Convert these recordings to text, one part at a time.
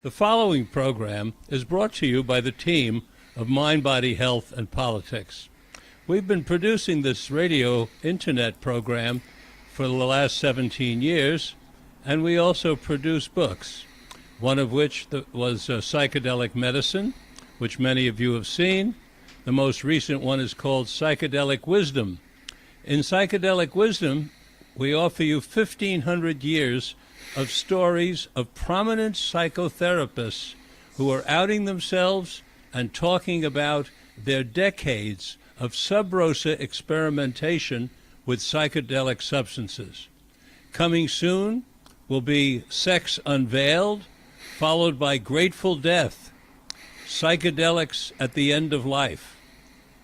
The following program is brought to you by the team of Mind, Body, Health, and Politics. We've been producing this radio internet program for the last 17 years, and we also produce books, one of which was Psychedelic Medicine, which many of you have seen. The most recent one is called Psychedelic Wisdom. In Psychedelic Wisdom, we offer you 1,500 years of stories of prominent psychotherapists who are outing themselves and talking about their decades of sub rosa experimentation with psychedelic substances. Coming soon will be Sex Unveiled, followed by Grateful Death, Psychedelics at the End of Life.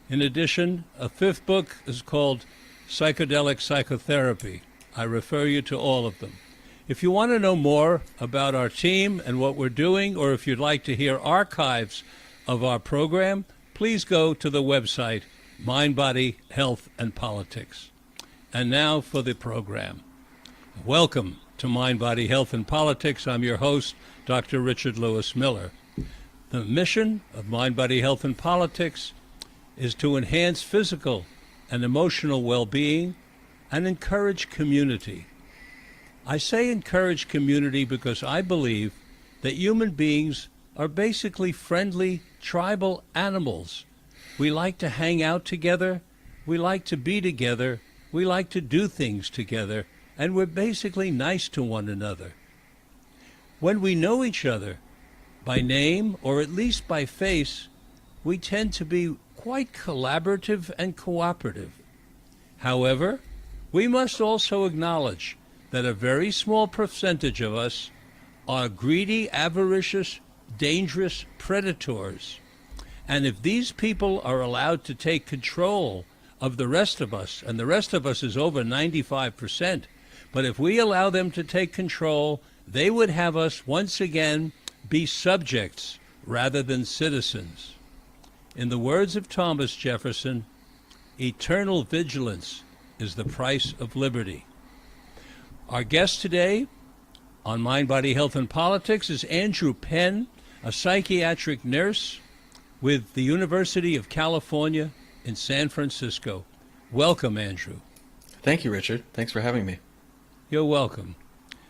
In addition, a fifth book is called Psychedelic Psychotherapy. I refer you to all of them. If you want to know more about our team and what we're doing, or if you'd like to hear archives of our program, please go to the website, Mind, Body, Health, and Politics. And now for the program. Welcome to Mind, Body, Health, and Politics. I'm your host, Dr. Richard Lewis Miller. The mission of Mind, Body, Health, and Politics is to enhance physical and emotional well-being and encourage community. I say encourage community because I believe that human beings are basically friendly tribal animals. We like to hang out together, we like to be together, we like to do things together, and we're basically nice to one another. When we know each other by name or at least by face, we tend to be quite collaborative and cooperative. However, we must also acknowledge that a very small percentage of us are greedy, avaricious, dangerous predators. And if these people are allowed to take control of the rest of us, and the rest of us is over 95%, but if we allow them to take control, they would have us once again be subjects rather than citizens. In the words of Thomas Jefferson, eternal vigilance is the price of liberty. Our guest today on Mind, Body, Health, and Politics is Andrew Penn, a psychiatric nurse with the University of California in San Francisco. Welcome, Andrew. Thank you, Richard. Thanks for having me. You're welcome.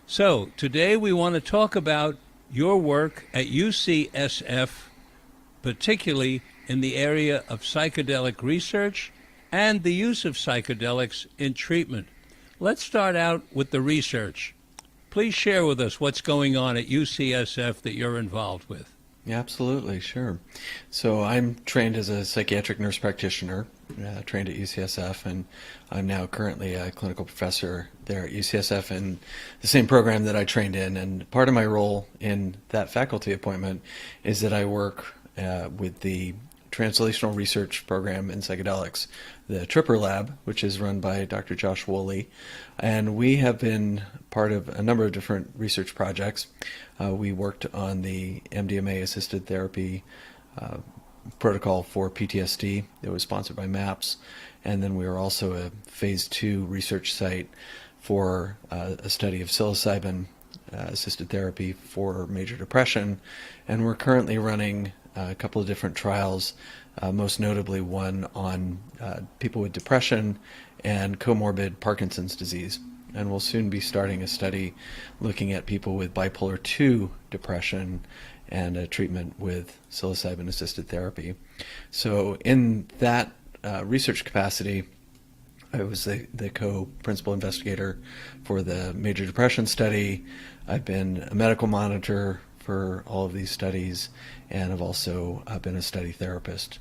So today we want to talk about your work at UCSF, particularly in the area of psychedelic research and the use of psychedelics in treatment. Let's start out with the research. Please share with us what's going on at UCSF that you're involved with. Yeah, absolutely, sure. So I'm trained as a psychiatric nurse practitioner, trained at UCSF, and I'm now currently a clinical professor there at UCSF in the same program that I trained in. And part of my role in that faculty appointment is that I work with the Translational Research Program in Psychedelics, the Tripper Lab, which is run by Dr. Josh Woolley. And we have been part of a number of different research projects. We worked on the MDMA-assisted therapy protocol for PTSD that was sponsored by MAPS. And then we were also a phase 2 research site for a study of psilocybin assisted therapy for major depression. And we're currently running a couple of different trials, most notably one on people with depression and comorbid Parkinson's disease. And we'll soon be starting a study looking at people with bipolar 2 depression and a treatment with psilocybin-assisted therapy. So in that research capacity, I was the co-principal investigator for the major depression study. I've been a medical monitor for all of these studies, and I've also been a study therapist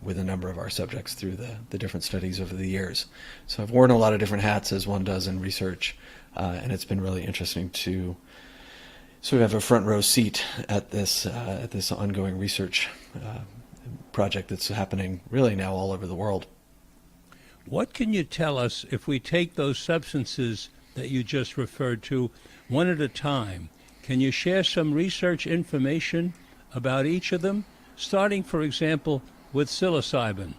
with a number of our subjects through the different studies over the years. So I've worn a lot of different hats, as one does in research, and it's been really interesting to sort of have a front row seat at this ongoing research project that's happening really now all over the world. What can you tell us if we take those substances that you just referred to one at a time? Can you share some research information about each of them, starting, for example, with psilocybin?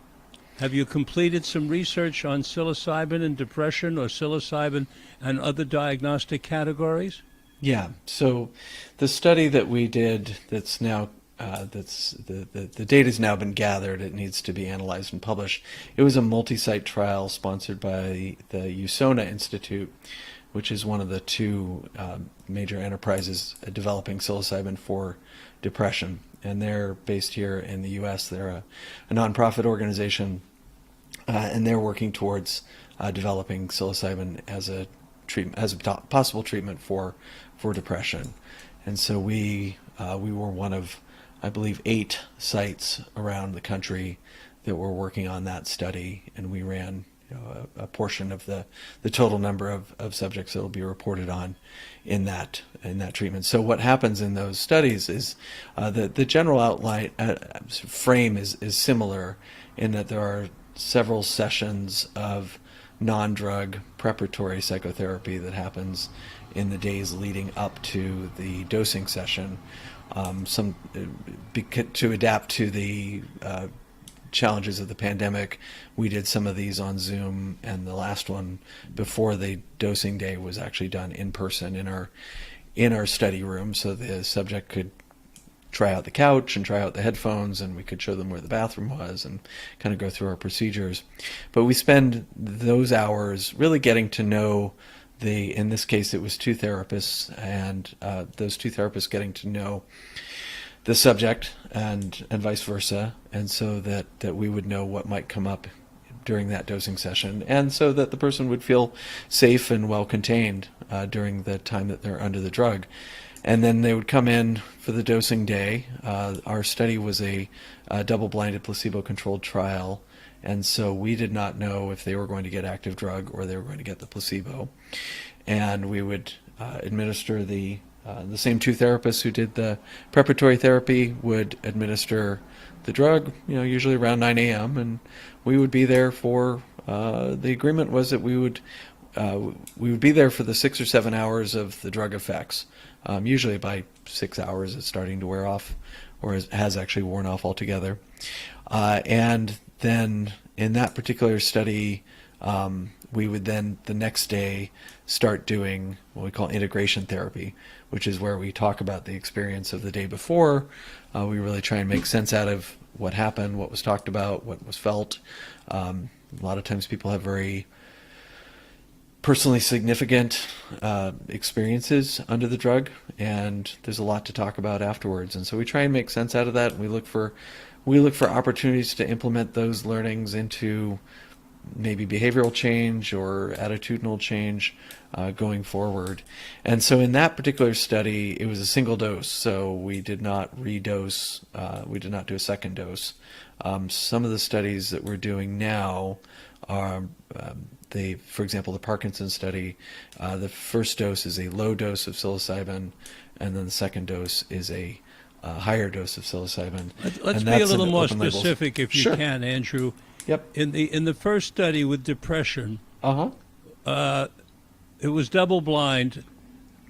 Have you completed some research on psilocybin and depression, or psilocybin and other diagnostic categories? Yeah. So the study that we did that's now the data has now been gathered. It needs to be analyzed and published. It was a multi-site trial sponsored by the USONA Institute, which is one of the two major enterprises developing psilocybin for depression. And they're based here in the U.S. They're a nonprofit organization, and they're working towards developing psilocybin as a treatment, as a possible treatment for depression. And so we were one of, I believe, 8 sites around the country that were working on that study, and we ran a portion of the total number of subjects that will be reported on in that treatment. So what happens in those studies is the general outline frame is similar in that there are several sessions of non-drug preparatory psychotherapy that happens in the days leading up to the dosing session, to adapt to the challenges of the pandemic. We did some of these on Zoom, and the last one before the dosing day was actually done in person in our study room, so the subject could try out the couch and try out the headphones, and we could show them where the bathroom was and kind of go through our procedures. But we spend those hours really getting to know in this case it was 2 therapists, and those 2 therapists getting to know the subject and vice versa, and so that we would know what might come up during that dosing session, and so that the person would feel safe and well contained during the time that they're under the drug. And then they would come in for the dosing day. Our study was a double-blinded placebo-controlled trial, and so we did not know if they were going to get active drug or they were going to get the placebo. And we would administer the same 2 therapists who did the preparatory therapy would administer the drug, usually around 9 a.m. And we would be there for, the agreement was that we would be there for the 6 or 7 hours of the drug effects. Usually by 6 hours it's starting to wear off, or has actually worn off altogether. And then in that particular study, we would then the next day start doing what we call integration therapy, which is where we talk about the experience of the day before. We really try and make sense out of what happened, what was talked about, what was felt. A lot of times people have very personally significant experiences under the drug, and there's a lot to talk about afterwards. And so we try and make sense out of that, and we look for opportunities to implement those learnings into maybe behavioral change or attitudinal change going forward. And so in that particular study, it was a single dose, so we did not redose, we did not do a second dose. Some of the studies that we're doing now are, for example, the Parkinson's study, the first dose is a low dose of psilocybin, and then the second dose is a higher dose of psilocybin. Let's be a little more specific, if you can, Andrew. Yep. In the first study with depression, it was double blind,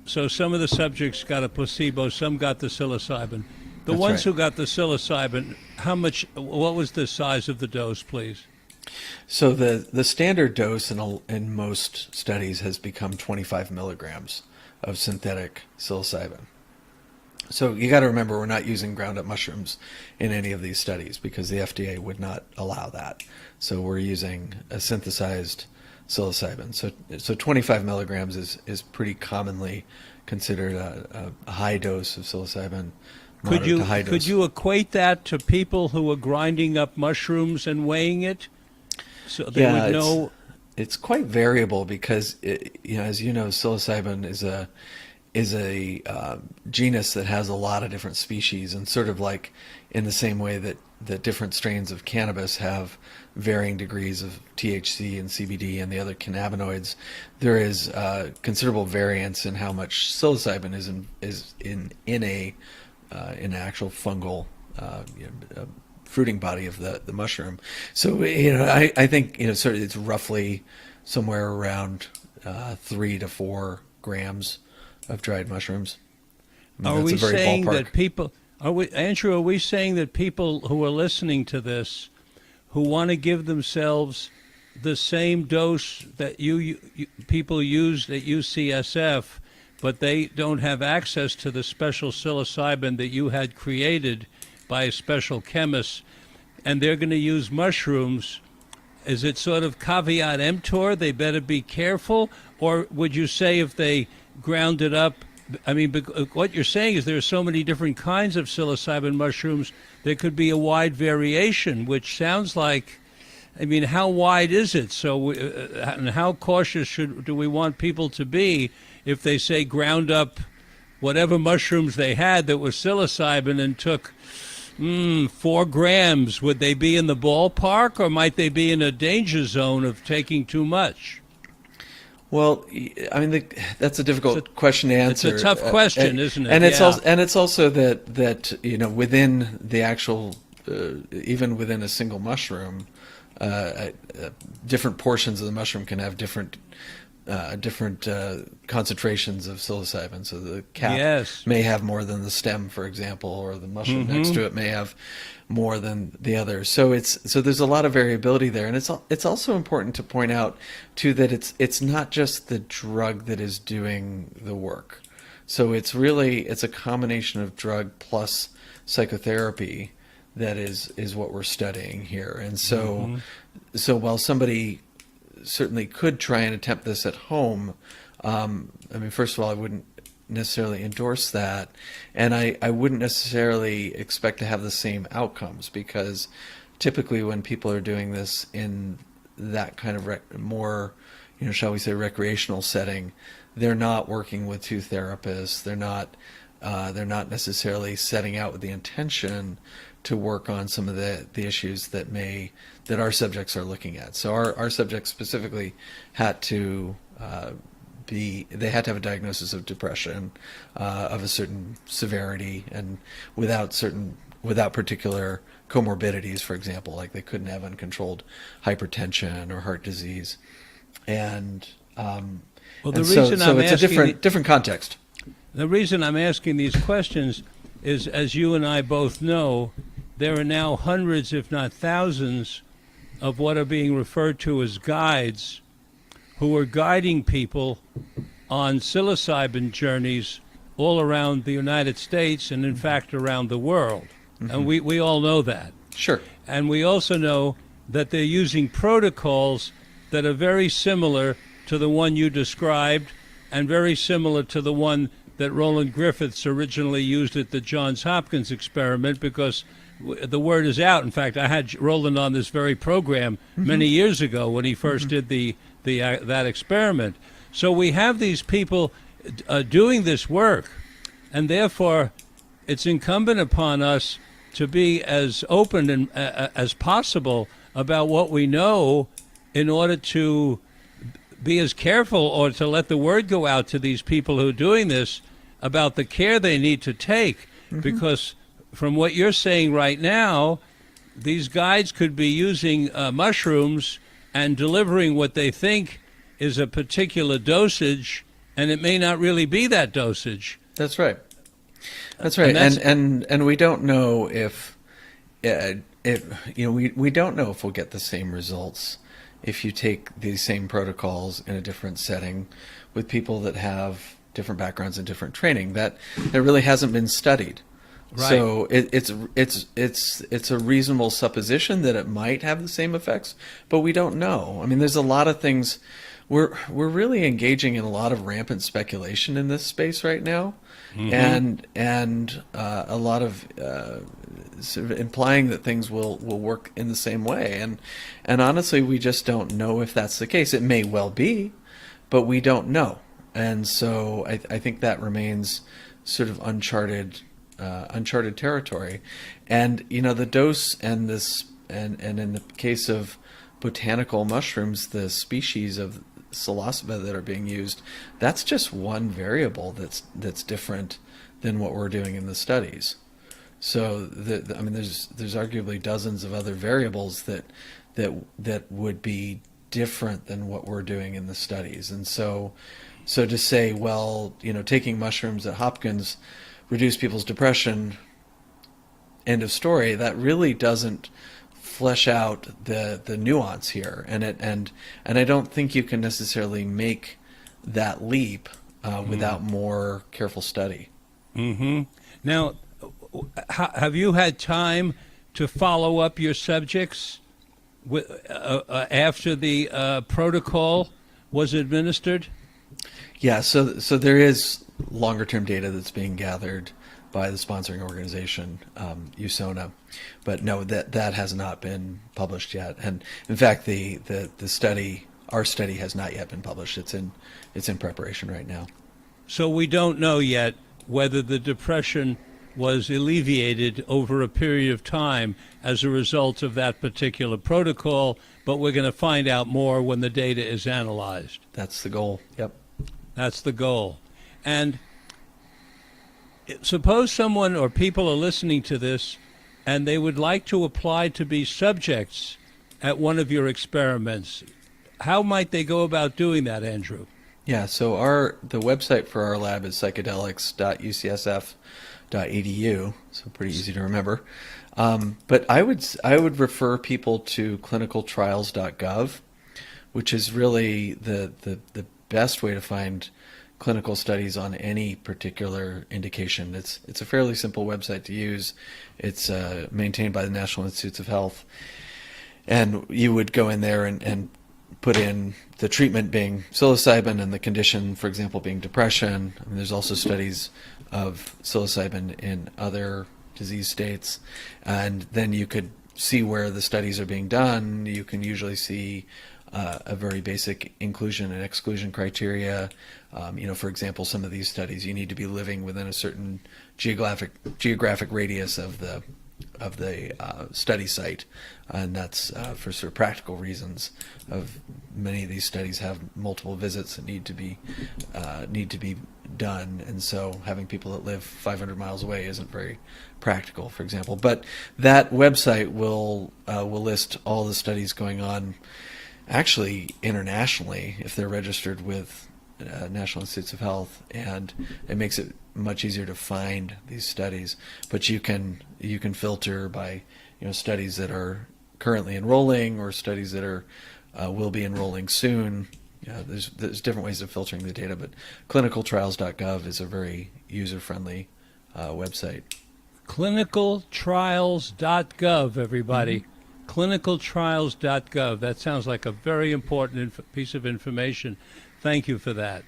so some of the subjects got a placebo, some got the psilocybin. The ones who got the psilocybin, what was the size of the dose, please? So the standard dose in most studies has become 25 milligrams of synthetic psilocybin. So you got to remember, we're not using ground up mushrooms in any of these studies because the FDA would not allow that. So we're using a synthesized psilocybin. So 25 milligrams is pretty commonly considered a high dose of psilocybin. Could you equate that to people who are grinding up mushrooms and weighing it, so they would know? It's quite variable because as you know, psilocybin is a genus that has a lot of different species, and sort of like in the same way that different strains of cannabis have varying degrees of THC and CBD and the other cannabinoids, there is considerable variance in how much psilocybin is in an actual fungal fruiting body of the mushroom. So I think sort of it's roughly somewhere around 3 to 4 grams of dried mushrooms. Are we saying that people? Andrew, are we saying that people who are listening to this, who want to give themselves the same dose that you people used at UCSF, but they don't have access to the special psilocybin that you had created by a special chemist, and they're going to use mushrooms. Is it sort of caveat emptor, they better be careful? Or would you say if they ground it up, I mean, what you're saying is there are so many different kinds of psilocybin mushrooms, there could be a wide variation, which sounds like, I mean, how wide is it? So, and how cautious do we want people to be if they say ground up whatever mushrooms they had that was psilocybin and took 4 grams? Would they be in the ballpark, or might they be in a danger zone of taking too much? Well, I mean, that's a difficult question to answer. It's a tough question, isn't it? And it's also that within the actual, even within a single mushroom, different portions of the mushroom can have different concentrations of psilocybin. So the cap may have more than the stem, for example, or the mushroom next to it may have more than the others. So there's a lot of variability there, and it's also important to point out too that it's not just the drug that is doing the work. So it's a combination of drug plus psychotherapy that is what we're studying here. And so while somebody certainly could try and attempt this at home, I mean, first of all, I wouldn't necessarily endorse that, and I wouldn't necessarily expect to have the same outcomes, because typically when people are doing this in that kind of more, shall we say, recreational setting, they're not working with 2 therapists. They're not necessarily setting out with the intention to work on some of the issues that our subjects are looking at. So our subjects specifically had to they had to have a diagnosis of depression of a certain severity, and without particular comorbidities, for example, like they couldn't have uncontrolled hypertension or heart disease, and it's a different context. The reason I'm asking these questions is, as you and I both know, there are now hundreds, if not thousands, of what are being referred to as guides, who are guiding people on psilocybin journeys all around the United States and, in fact, around the world. And we all know that. Sure. And we also know that they're using protocols that are very similar to the one you described and very similar to the one that Roland Griffiths originally used at the Johns Hopkins experiment, because the word is out. In fact, I had Roland on this very program many years ago when he first did that experiment. So we have these people doing this work, and therefore it's incumbent upon us to be as open and as possible about what we know, in order to be as careful, or to let the word go out to these people who are doing this about the care they need to take. Because from what you're saying right now, these guides could be using mushrooms and delivering what they think is a particular dosage, and it may not really be that dosage. That's right. That's right. And we don't know if we don't know if we'll get the same results if you take these same protocols in a different setting with people that have different backgrounds and different training. That really hasn't been studied. Right. So it's a reasonable supposition that it might have the same effects, but we don't know. I mean, there's a lot of things. We're really engaging in a lot of rampant speculation in this space right now, and a lot of sort of implying that things will work in the same way. And honestly, we just don't know if that's the case. It may well be, but we don't know. And so I think that remains sort of uncharted territory. And the dose and in the case of botanical mushrooms, the species of psilocybin that are being used, that's just one variable that's different than what we're doing in the studies. So there's arguably dozens of other variables that would be different than what we're doing in the studies. And so to say, well, taking mushrooms at Hopkins reduce people's depression, end of story, that really doesn't flesh out the nuance here. And I don't think you can necessarily make that leap without more careful study. Mm-hmm. Now, have you had time to follow up your subjects after the protocol was administered? Yeah, so there is longer-term data that's being gathered by the sponsoring organization, USONA, but no, that has not been published yet. And in fact, the study, our study, has not yet been published. It's in preparation right now. So we don't know yet whether the depression was alleviated over a period of time as a result of that particular protocol, but we're going to find out more when the data is analyzed. That's the goal. Yep. That's the goal. And suppose someone or people are listening to this and they would like to apply to be subjects at one of your experiments. How might they go about doing that, Andrew? Yeah, so the website for our lab is psychedelics.ucsf.edu, so pretty easy to remember. But I would refer people to clinicaltrials.gov, which is really the best way to find clinical studies on any particular indication. It's a fairly simple website to use. It's maintained by the National Institutes of Health, and you would go in there and put in the treatment being psilocybin and the condition, for example, being depression. I mean, there's also studies of psilocybin in other disease states, and then you could see where the studies are being done. You can usually see a very basic inclusion and exclusion criteria. For example, some of these studies, you need to be living within a certain geographic radius of the study site, and that's for sort of practical reasons. Of many of these studies have multiple visits that need to be done, and so having people that live 500 miles away isn't very practical, for example. But that website will list all the studies going on, actually internationally, if they're registered with National Institutes of Health, and it makes it much easier to find these studies. But you can filter by studies that are currently enrolling or studies that are will be enrolling soon. There's different ways of filtering the data, but clinicaltrials.gov is a very user-friendly website. Clinicaltrials.gov, everybody. Mm-hmm. Clinicaltrials.gov. That sounds like a very important piece of information. Thank you for that.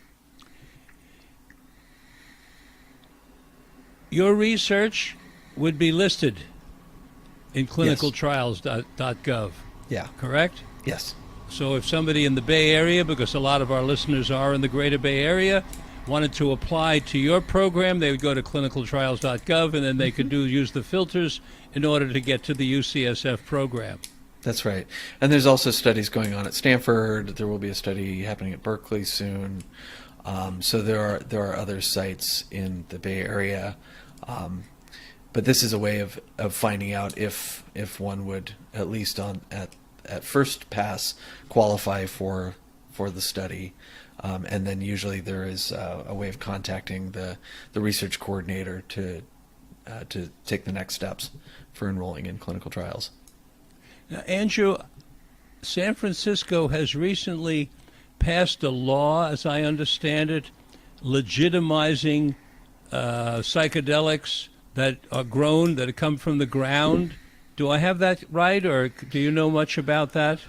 Your research would be listed in clinicaltrials.gov. Yeah. Correct? Yes. So if somebody in the Bay Area, because a lot of our listeners are in the greater Bay Area, wanted to apply to your program, they would go to clinicaltrials.gov, and then they could use the filters in order to get to the UCSF program. That's right. And there's also studies going on at Stanford. There will be a study happening at Berkeley soon. So there are other sites in the Bay Area. But this is a way of finding out if one would, at least at first pass, qualify for the study. And then usually there is a way of contacting the research coordinator to take the next steps for enrolling in clinical trials. Now, Andrew, San Francisco has recently passed a law, as I understand it, legitimizing psychedelics that are grown, that come from the ground. Do I have that right, or do you know much about that?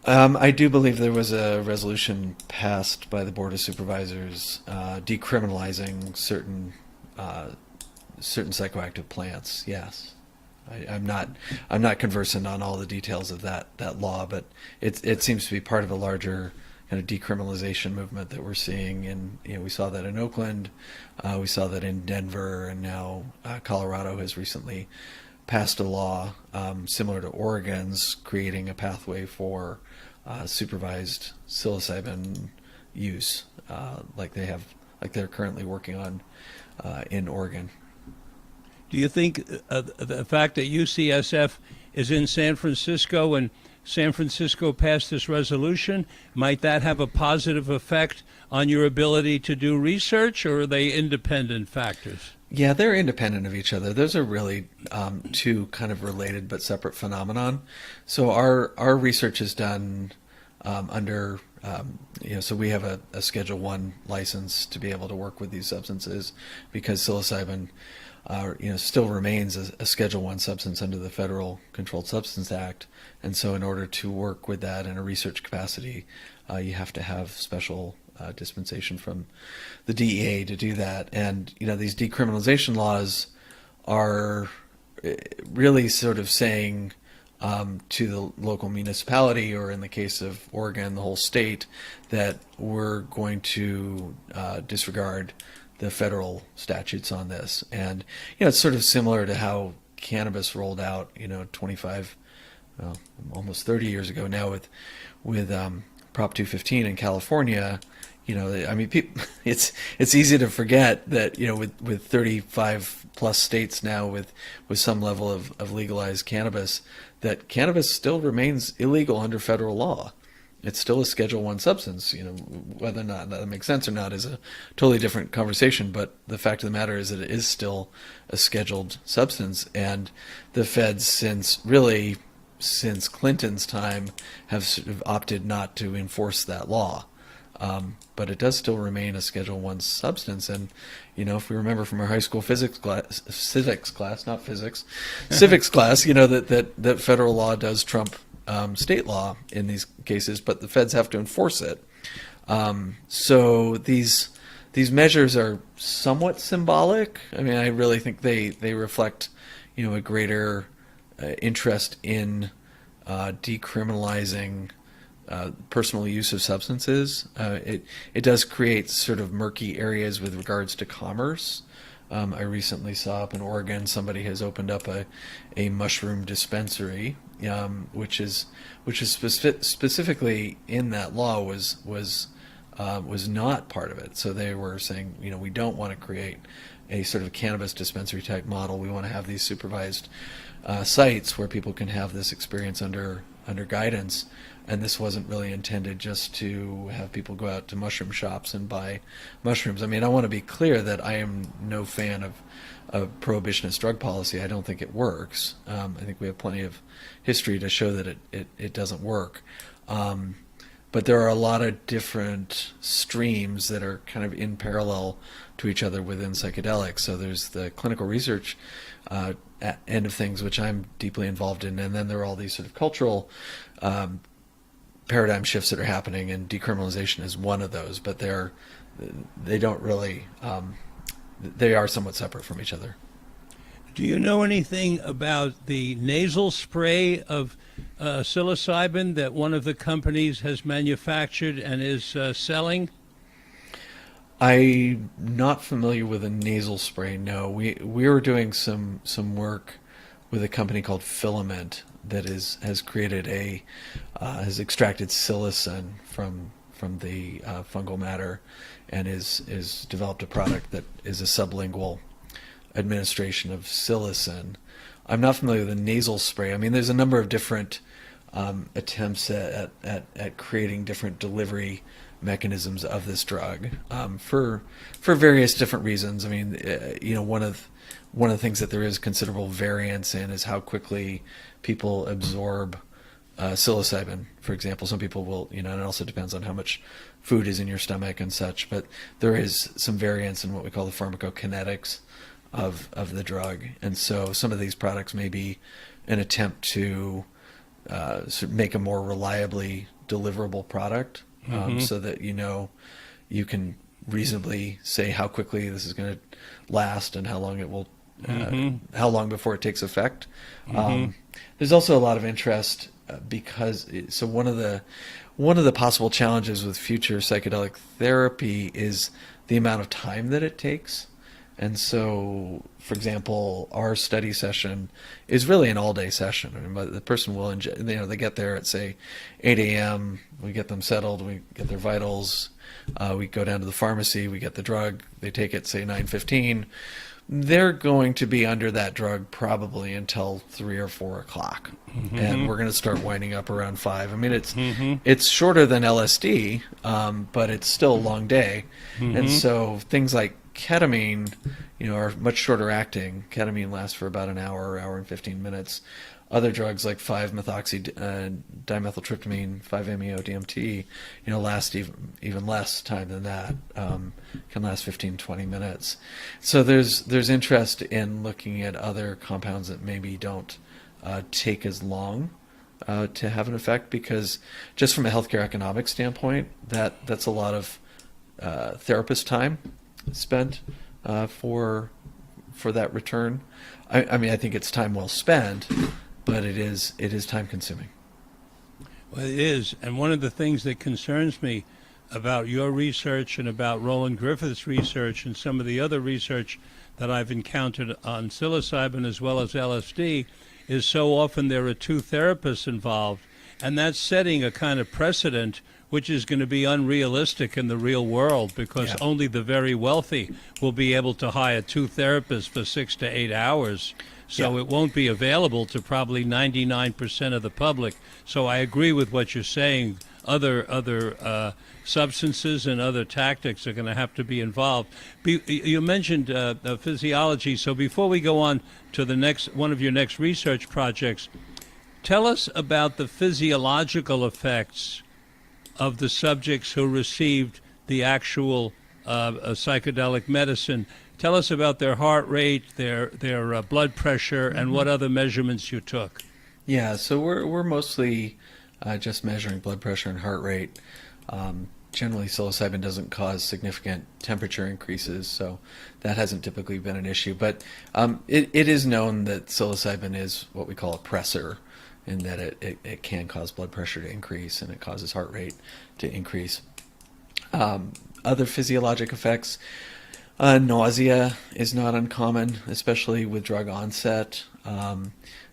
I do believe there was a resolution passed by the Board of Supervisors decriminalizing certain psychoactive plants. Yes, I'm not conversant on all the details of that law, but it seems to be part of a larger kind of decriminalization movement that we're seeing. And we saw that in Oakland, we saw that in Denver, and now Colorado has recently passed a law similar to Oregon's, creating a pathway for supervised psilocybin use, like they're currently working on in Oregon. Do you think the fact that UCSF is in San Francisco and San Francisco passed this resolution, might that have a positive effect on your ability to do research, or are they independent factors? Yeah, they're independent of each other. Those are really two kind of related but separate phenomenon. So our research is done under, so we have a Schedule 1 license to be able to work with these substances because psilocybin, still remains a Schedule 1 substance under the Federal Controlled Substance Act. And so in order to work with that in a research capacity, you have to have special dispensation from the DEA to do that. And, these decriminalization laws are really sort of saying to the local municipality, or in the case of Oregon, the whole state, that we're going to disregard the federal statutes on this. And, it's sort of similar to how cannabis rolled out, 25, almost 30 years ago now with Prop 215 in California. It's easy to forget that, with 35 plus states now with some level of legalized cannabis, that cannabis still remains illegal under federal law. It's still a Schedule 1 substance. Whether or not that makes sense or not is a totally different conversation. But the fact of the matter is that it is still a scheduled substance, and the feds, since Clinton's time, have sort of opted not to enforce that law. But it does still remain a Schedule 1 substance. And, if we remember from our high school civics class, that federal law does trump state law in these cases, but the feds have to enforce it. So these measures are somewhat symbolic. I really think they reflect, a greater interest in decriminalizing personal use of substances. It does create sort of murky areas with regards to commerce. I recently saw up in Oregon somebody has opened up a mushroom dispensary, which is specifically in that law was not part of it. So they were saying, we don't want to create a sort of cannabis dispensary type model. We want to have these supervised sites where people can have this experience under guidance. And this wasn't really intended just to have people go out to mushroom shops and buy mushrooms. I want to be clear that I am no fan of prohibitionist drug policy. I don't think it works. I think we have plenty of history to show that it doesn't work. But there are a lot of different streams that are kind of in parallel to each other within psychedelics. So there's the clinical research end of things, which I'm deeply involved in, and then there are all these sort of cultural paradigm shifts that are happening, and decriminalization is one of those. But they don't really they are somewhat separate from each other. Do you know anything about the nasal spray of psilocybin that one of the companies has manufactured and is selling? I'm not familiar with a nasal spray. No, we were doing some work with a company called Filament that has created has extracted psilocin from the fungal matter, and is developed a product that is a sublingual administration of psilocin. I'm not familiar with a nasal spray. There's a number of different attempts at creating different delivery mechanisms of this drug for various different reasons. One of the things that there is considerable variance in is how quickly people absorb psilocybin, for example. Some people will, and it also depends on how much food is in your stomach and such, but there is some variance in what we call the pharmacokinetics of the drug. And so some of these products may be an attempt to sort of make a more reliably deliverable product, so that you can reasonably say how quickly this is going to last and how long it will how long before it takes effect. There's also a lot of interest because one of the possible challenges with future psychedelic therapy is the amount of time that it takes. And so, for example, our study session is really an all-day session. But the person will they get there at, say, 8 a.m. We get them settled. We get their vitals. We go down to the pharmacy. We get the drug. They take it, say, 9:15. They're going to be under that drug probably until 3 or 4 o'clock, and we're going to start winding up around 5. It's shorter than LSD, but it's still a long day, and so things like ketamine, are much shorter acting. Ketamine lasts for about an hour and 15 minutes. other drugs like 5-methoxy dimethyltryptamine, 5-MeO-DMT, last even less time than that. Can last 15-20 minutes. So there's interest in looking at other compounds that maybe don't take as long to have an effect, because just from a healthcare economic standpoint, that's a lot of therapist time spent for that return. I mean, I think it's time well spent, but it is time consuming. Well, it is, and one of the things that concerns me about your research and about Roland Griffith's research and some of the other research that I've encountered on psilocybin as well as LSD is so often there are two therapists involved, and that's setting a kind of precedent which is going to be unrealistic in the real world, because only the very wealthy will be able to hire two therapists for 6 to 8 hours. So it won't be available to probably 99% of the public. So I agree with what you're saying. Other substances and other tactics are going to have to be involved. You mentioned physiology. So before we go on to the next one of your next research projects, tell us about the physiological effects of the subjects who received the actual psychedelic medicine. Tell us about their heart rate, their blood pressure, and what other measurements you took. Yeah, so we're mostly just measuring blood pressure and heart rate. Generally, psilocybin doesn't cause significant temperature increases, so that hasn't typically been an issue. But it is known that psilocybin is what we call a pressor, in that it can cause blood pressure to increase and it causes heart rate to increase. Other physiologic effects, nausea is not uncommon, especially with drug onset.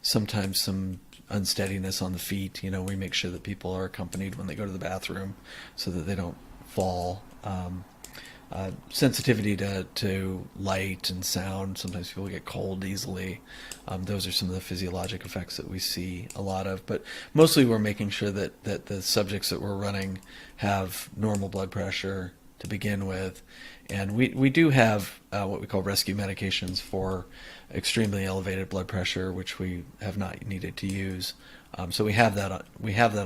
Sometimes some unsteadiness on the feet. We make sure that people are accompanied when they go to the bathroom so that they don't fall. Sensitivity to light and sound. Sometimes people get cold easily. Those are some of the physiologic effects that we see a lot of. But mostly we're making sure that the subjects that we're running have normal blood pressure to begin with. And we do have what we call rescue medications for extremely elevated blood pressure, which we have not needed to use. So we have that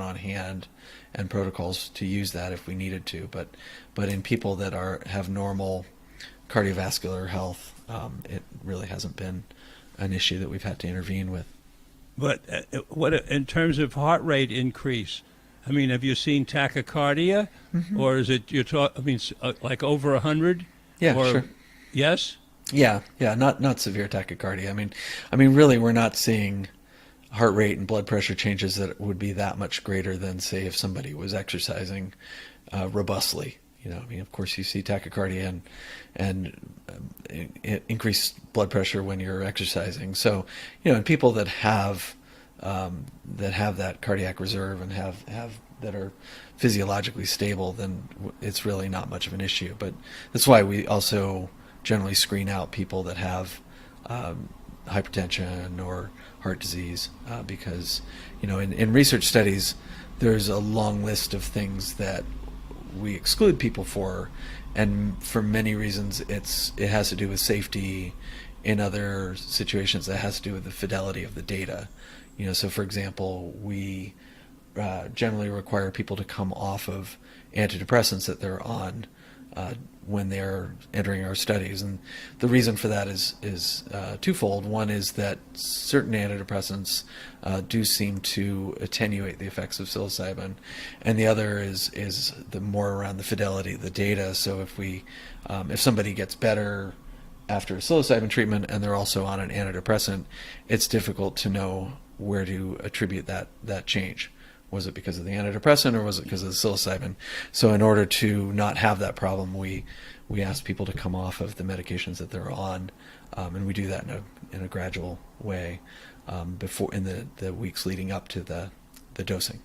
on hand, and protocols to use that if we needed to. But in people that have normal cardiovascular health, it really hasn't been an issue that we've had to intervene with. But what in terms of heart rate increase? I mean, have you seen tachycardia, or is it like over 100? Yeah, sure. Yes. Yeah, not severe tachycardia. I mean, really, we're not seeing heart rate and blood pressure changes that would be that much greater than, say, if somebody was exercising robustly. Of course, you see tachycardia and increased blood pressure when you're exercising. So, in people that have that cardiac reserve and have that are physiologically stable, then it's really not much of an issue. But that's why we also generally screen out people that have hypertension or heart disease, because in research studies there's a long list of things that we exclude people for, and for many reasons it has to do with safety. In other situations that has to do with the fidelity of the data. So for example, we generally require people to come off of antidepressants that they're on when they're entering our studies, and the reason for that is twofold. One is that certain antidepressants do seem to attenuate the effects of psilocybin, and the other is the more around the fidelity of the data. So if somebody gets better after a psilocybin treatment and they're also on an antidepressant, it's difficult to know where to attribute that change. Was it because of the antidepressant or was it because of the psilocybin? So in order to not have that problem, we ask people to come off of the medications that they're on, and we do that in a gradual way before in the weeks leading up to the dosing.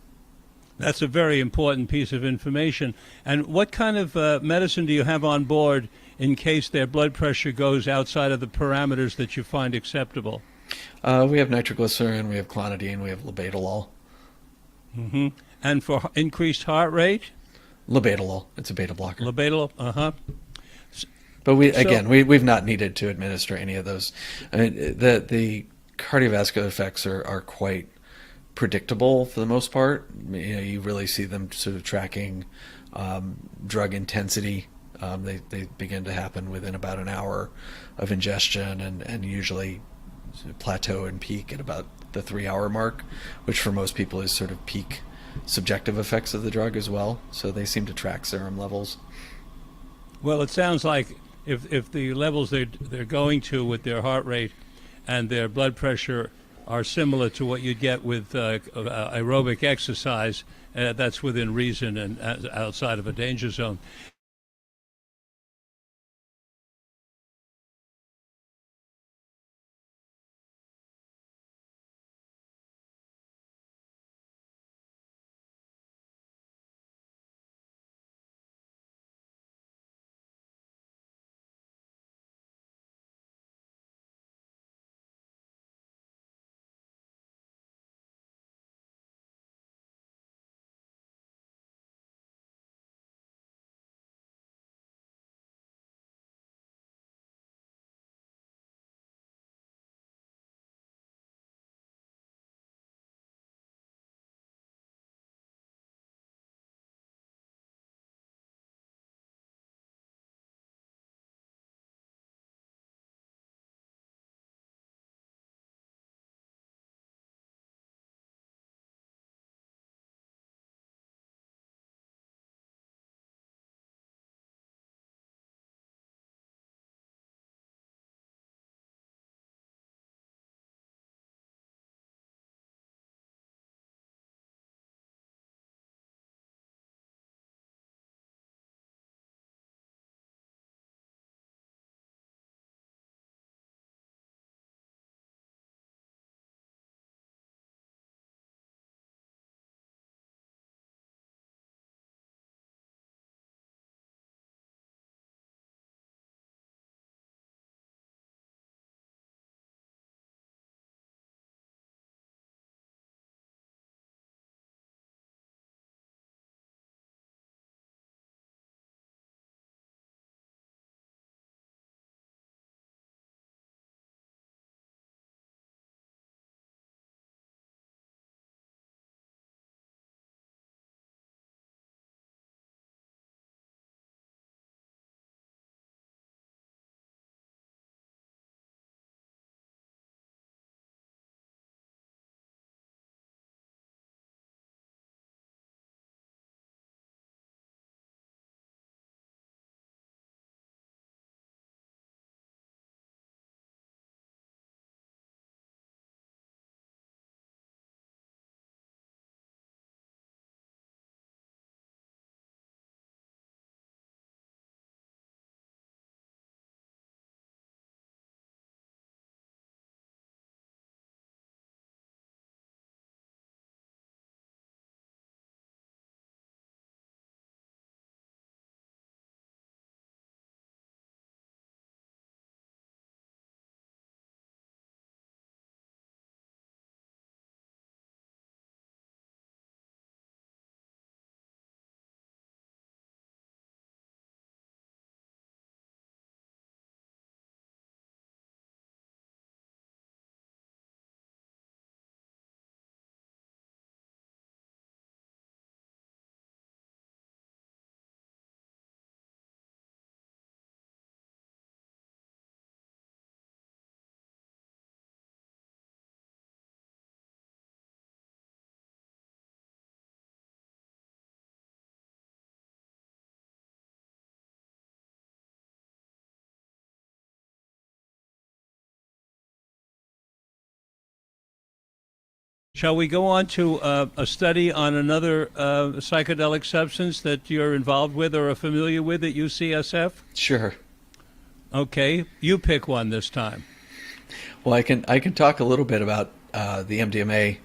That's a very important piece of information. And what kind of medicine do you have on board in case their blood pressure goes outside of the parameters that you find acceptable? We have nitroglycerin, we have clonidine, we have labetalol. Mm-hmm. And for increased heart rate? Labetalol. It's a beta blocker. Labetalol, But we've not needed to administer any of those. I mean, the cardiovascular effects are quite predictable for the most part. You really see them sort of tracking drug intensity. They begin to happen within about an hour of ingestion, and usually plateau and peak at about the 3-hour mark, which for most people is sort of peak subjective effects of the drug as well. So they seem to track serum levels. Well, it sounds like if the levels they're going to with their heart rate and their blood pressure are similar to what you'd get with aerobic exercise, that's within reason and outside of a danger zone. Shall we go on to a study on another psychedelic substance that you're involved with or are familiar with at UCSF? Sure. Okay, you pick one this time. Well, I can talk a little bit about the MDMA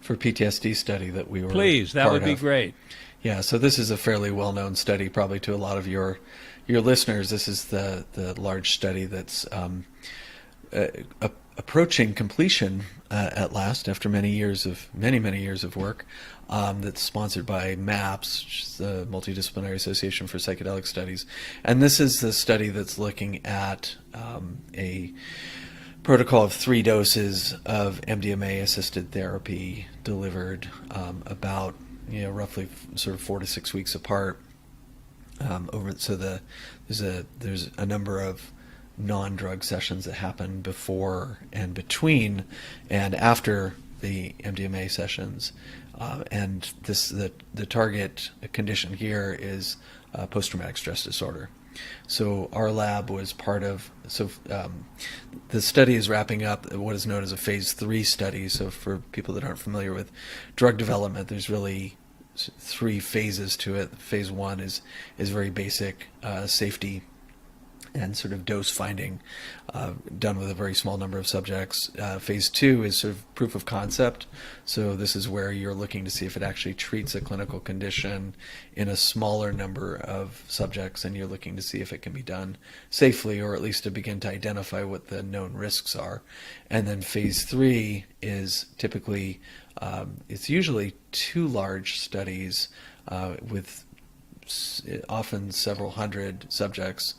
for PTSD study that we were Please, that would be great. Yeah, so this is a fairly well-known study, probably to a lot of your listeners. This is the large study that's approaching completion at last after many years of work. That's sponsored by MAPS, which is the Multidisciplinary Association for Psychedelic Studies, and this is the study that's looking at a protocol of 3 doses of MDMA-assisted therapy delivered about roughly sort of 4 to 6 weeks apart. There's a number of non-drug sessions that happen before and between and after the MDMA sessions, and the target condition here is post-traumatic stress disorder. So our lab was part of, the study is wrapping up what is known as a phase 3 study. So for people that aren't familiar with drug development, there's really 3 phases to it. Phase 1 is very basic safety and sort of dose finding, done with a very small number of subjects. Phase 2 is sort of proof of concept. So this is where you're looking to see if it actually treats a clinical condition in a smaller number of subjects, and you're looking to see if it can be done safely, or at least to begin to identify what the known risks are. And then phase 3 is typically, it's usually 2 large studies with often several hundred subjects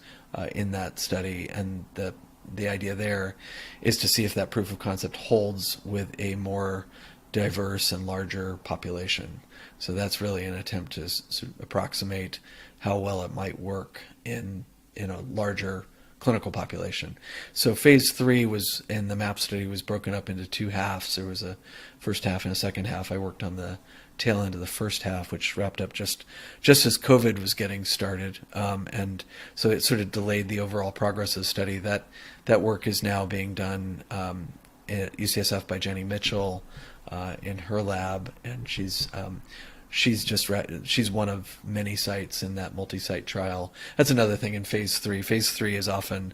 in that study, and the idea there is to see if that proof of concept holds with a more diverse and larger population. So that's really an attempt to sort of approximate how well it might work in a larger clinical population. So phase 3 was, in the MAP study, was broken up into 2 halves. There was a first half and a second half. I worked on the tail end of the first half, which wrapped up just as COVID was getting started, and so it sort of delayed the overall progress of the study. That work is now being done at UCSF by Jenny Mitchell in her lab, and she's one of many sites in that multi-site trial. That's another thing in phase 3. Phase 3 is often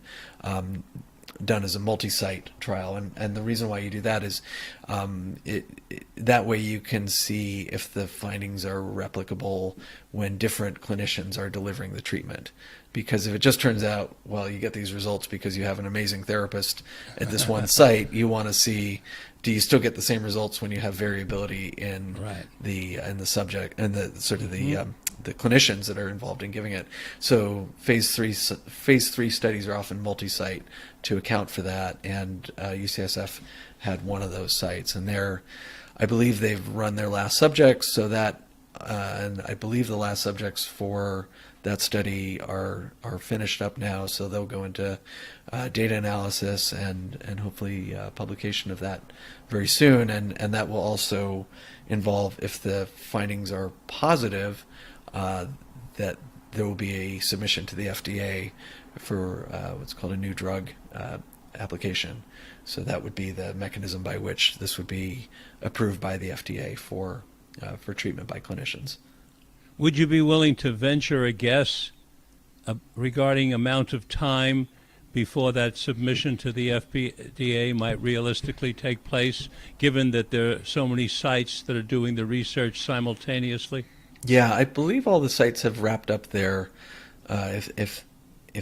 done as a multi-site trial, and the reason why you do that is that way you can see if the findings are replicable when different clinicians are delivering the treatment. Because if it just turns out, well, you get these results because you have an amazing therapist at this one site, you want to see, do you still get the same results when you have variability in the subject and the sort of the clinicians that are involved in giving it. So phase 3 studies are often multi-site to account for that, and UCSF had one of those sites, and I believe they've run their last subjects, so that and I believe the last subjects for that study are finished up now, so they'll go into data analysis and hopefully publication of that very soon, and that will also involve, if the findings are positive, that there will be a submission to the FDA for what's called a new drug application. So that would be the mechanism by which this would be approved by the FDA for treatment by clinicians. Would you be willing to venture a guess regarding amount of time before that submission to the FDA might realistically take place, given that there are so many sites that are doing the research simultaneously? Yeah, I believe all the sites have wrapped up their, if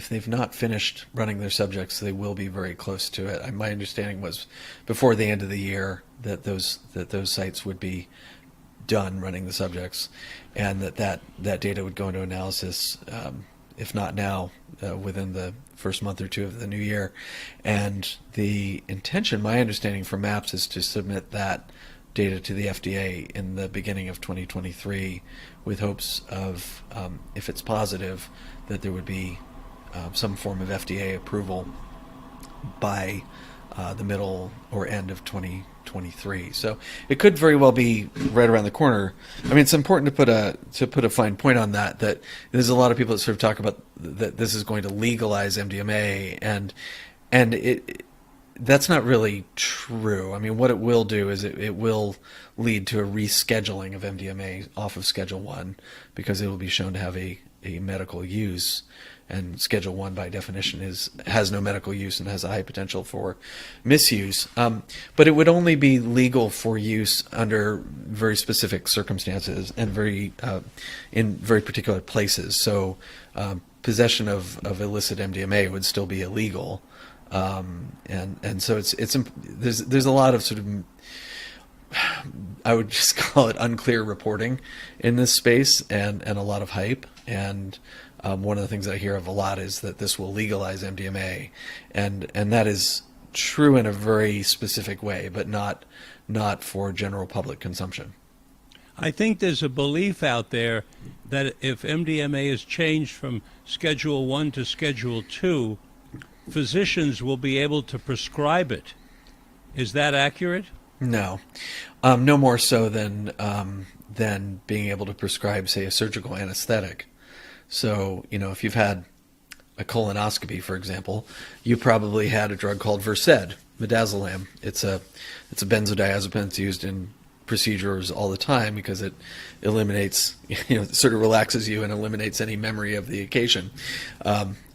they've not finished running their subjects, they will be very close to it. My understanding was before the end of the year that those sites would be done running the subjects, and that data would go into analysis, if not now, within the first month or two of the new year. And the intention, my understanding from MAPS, is to submit that data to the FDA in the beginning of 2023, with hopes of, if it's positive, that there would be some form of FDA approval by the middle or end of 2023. So it could very well be right around the corner. I mean, it's important to put a fine point on that. That there's a lot of people that sort of talk about that this is going to legalize MDMA, and that's not really true. I mean, what it will do is it will lead to a rescheduling of MDMA off of Schedule 1, because it will be shown to have a medical use. And Schedule 1, by definition, has no medical use and has a high potential for misuse. But it would only be legal for use under very specific circumstances and in very particular places. So possession of illicit MDMA would still be illegal. And so there's a lot of sort of, I would just call it unclear reporting in this space, and a lot of hype. And one of the things that I hear of a lot is that this will legalize MDMA, and that is true in a very specific way, but not for general public consumption. I think there's a belief out there that if MDMA is changed from Schedule 1 to Schedule 2, physicians will be able to prescribe it. Is that accurate? No, no more so than being able to prescribe, say, a surgical anesthetic. So, if you've had a colonoscopy, for example, you probably had a drug called Versed, midazolam. It's a benzodiazepine. It's used in procedures all the time because it eliminates, it sort of relaxes you and eliminates any memory of the occasion,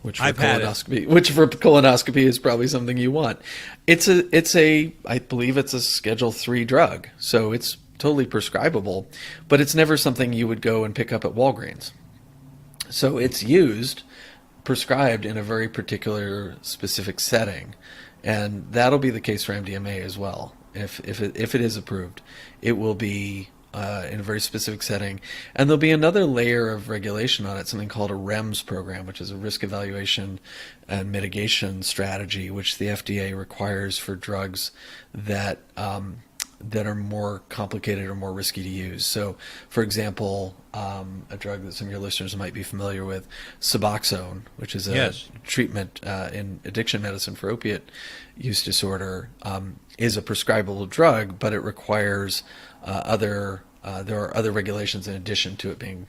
which for colonoscopy is probably something you want. I believe it's a Schedule 3 drug, so it's totally prescribable, but it's never something you would go and pick up at Walgreens. So it's prescribed in a very particular specific setting, and that'll be the case for MDMA as well. If it is approved, it will be in a very specific setting, and there'll be another layer of regulation on it, something called a REMS program, which is a risk evaluation and mitigation strategy, which the FDA requires for drugs that are more complicated or more risky to use. So, for example, a drug that some of your listeners might be familiar with, Suboxone, which is a treatment in addiction medicine for opiate use disorder, is a prescribable drug, but it requires there are other regulations in addition to it being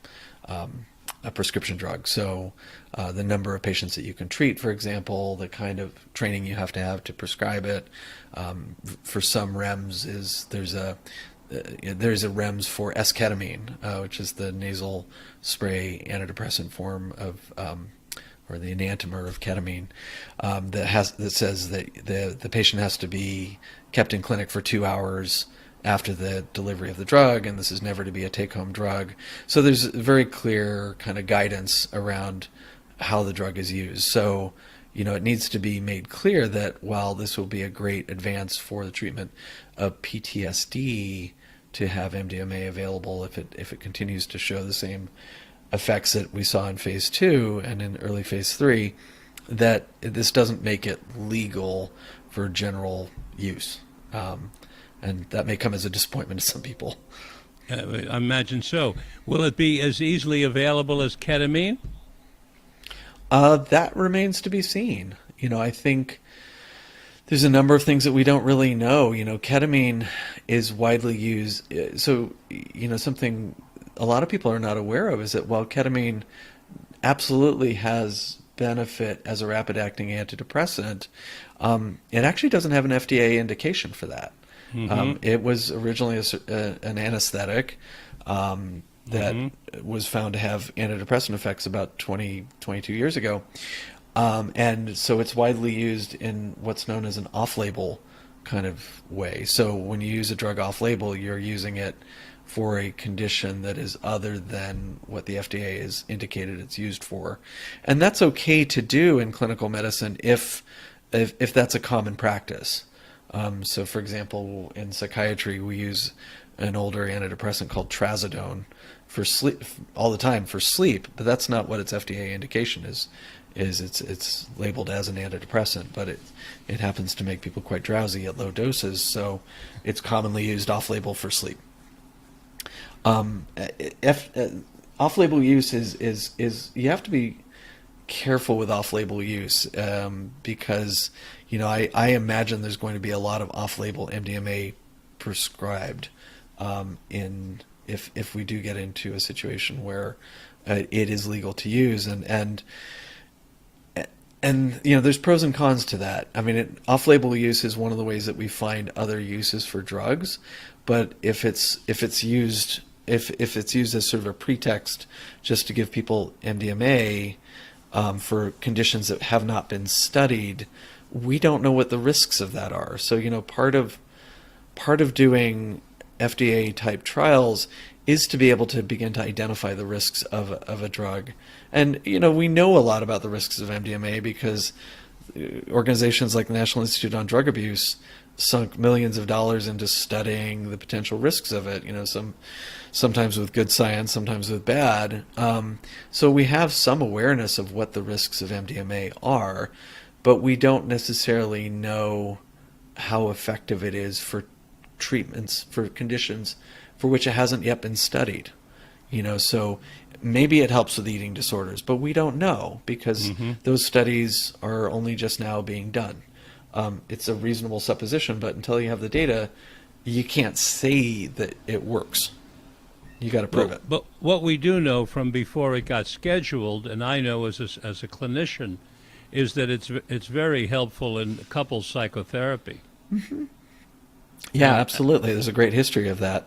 a prescription drug. So the number of patients that you can treat, for example, the kind of training you have to prescribe it. For some REMS, there's a REMS for esketamine, which is the nasal spray antidepressant form of or the enantiomer of ketamine, that says that the patient has to be kept in clinic for 2 hours after the delivery of the drug, and this is never to be a take-home drug. So there's very clear kind of guidance around how the drug is used. So, it needs to be made clear that while this will be a great advance for the treatment of PTSD, to have MDMA available if it continues to show the same effects that we saw in phase 2 and in early phase 3, that this doesn't make it legal for general use. And that may come as a disappointment to some people. I imagine so. Will it be as easily available as ketamine? That remains to be seen. I think there's a number of things that we don't really know. Ketamine is widely used. So, something a lot of people are not aware of is that while ketamine absolutely has benefit as a rapid-acting antidepressant, it actually doesn't have an FDA indication for that. Mm-hmm. It was originally an anesthetic that was found to have antidepressant effects about 22 years ago. And so it's widely used in what's known as an off-label kind of way. So when you use a drug off-label, you're using it for a condition that is other than what the FDA has indicated it's used for. And that's okay to do in clinical medicine if that's a common practice. So for example, in psychiatry, we use an older antidepressant called trazodone for sleep all the time for sleep, but that's not what its FDA indication is. It's labeled as an antidepressant, but it happens to make people quite drowsy at low doses, so it's commonly used off-label for sleep. Off-label use is you have to be careful with off-label use because I imagine there's going to be a lot of off-label MDMA prescribed if we do get into a situation where it is legal to use and there's pros and cons to that. I mean, off-label use is one of the ways that we find other uses for drugs, but if it's used as sort of a pretext just to give people MDMA for conditions that have not been studied, we don't know what the risks of that are. So part of doing FDA type trials is to be able to begin to identify the risks of a drug. And we know a lot about the risks of MDMA because organizations like the National Institute on Drug Abuse sunk millions of dollars into studying the potential risks of it, sometimes with good science, sometimes with bad. So we have some awareness of what the risks of MDMA are, but we don't necessarily know how effective it is for treatments for conditions for which it hasn't yet been studied. So maybe it helps with eating disorders, but we don't know because those studies are only just now being done. It's a reasonable supposition, but until you have the data, you can't say that it works. You got to prove it. But what we do know from before it got scheduled, and I know as a clinician, is that it's very helpful in couples psychotherapy. Yeah, absolutely. There's a great history of that.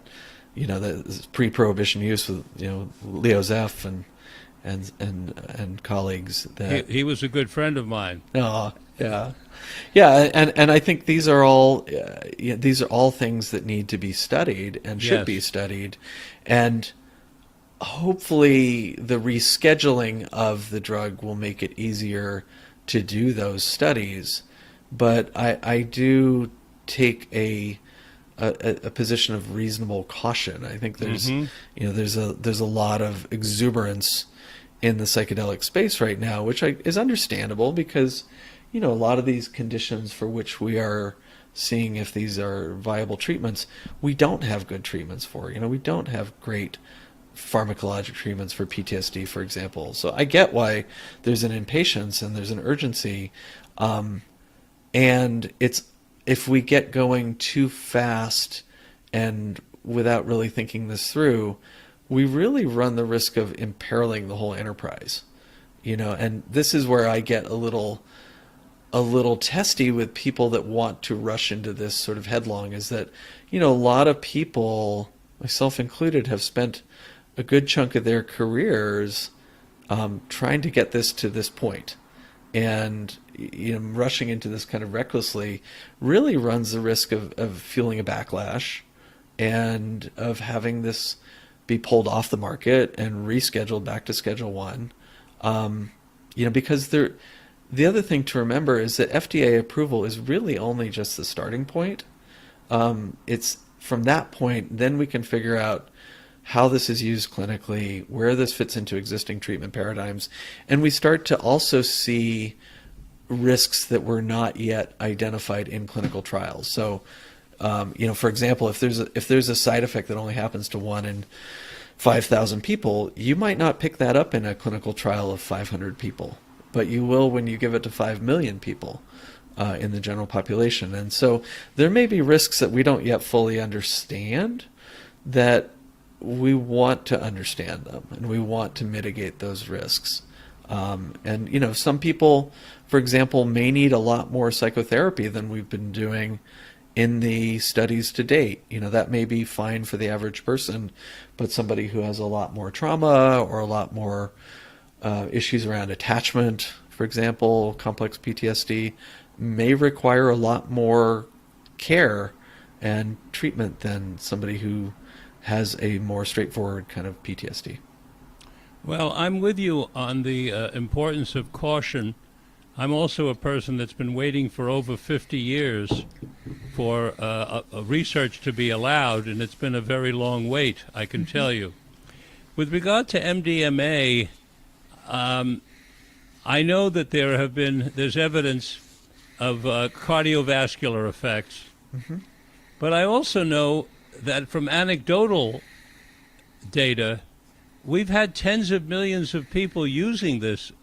The pre-prohibition use with Leo Zeff and colleagues. That he was a good friend of mine. Oh, yeah, yeah, and I think these are all things that need to be studied and should be studied, and hopefully the rescheduling of the drug will make it easier to do those studies. But I do take a position of reasonable caution. I think there's there's a lot of exuberance in the psychedelic space right now, which is understandable because a lot of these conditions for which we are seeing if these are viable treatments, we don't have good treatments for. We don't have great pharmacologic treatments for PTSD, for example. So I get why there's an impatience and there's an urgency, and it's if we get going too fast and without really thinking this through, we really run the risk of imperiling the whole enterprise. And this is where I get a little testy with people that want to rush into this sort of headlong, is that, a lot of people, myself included, have spent a good chunk of their careers trying to get this to this point. And rushing into this kind of recklessly really runs the risk of fueling a backlash and of having this be pulled off the market and rescheduled back to Schedule 1. Because the other thing to remember is that FDA approval is really only just the starting point. It's from that point, then we can figure out how this is used clinically, where this fits into existing treatment paradigms, and we start to also see risks that were not yet identified in clinical trials. So, for example, if there's a side effect that only happens to 1 in 5,000 people, you might not pick that up in a clinical trial of 500 people, but you will when you give it to 5 million people in the general population. And so there may be risks that we don't yet fully understand that we want to understand them, and we want to mitigate those risks. And some people, for example, may need a lot more psychotherapy than we've been doing in the studies to date. That may be fine for the average person, but somebody who has a lot more trauma or a lot more issues around attachment, for example, complex PTSD, may require a lot more care and treatment than somebody who has a more straightforward kind of PTSD. Well, I'm with you on the importance of caution. I'm also a person that's been waiting for over 50 years for a research to be allowed, and it's been a very long wait, I can tell you. With regard to MDMA, I know that there's evidence of cardiovascular effects, but I also know that from anecdotal data, we've had tens of millions of people using this,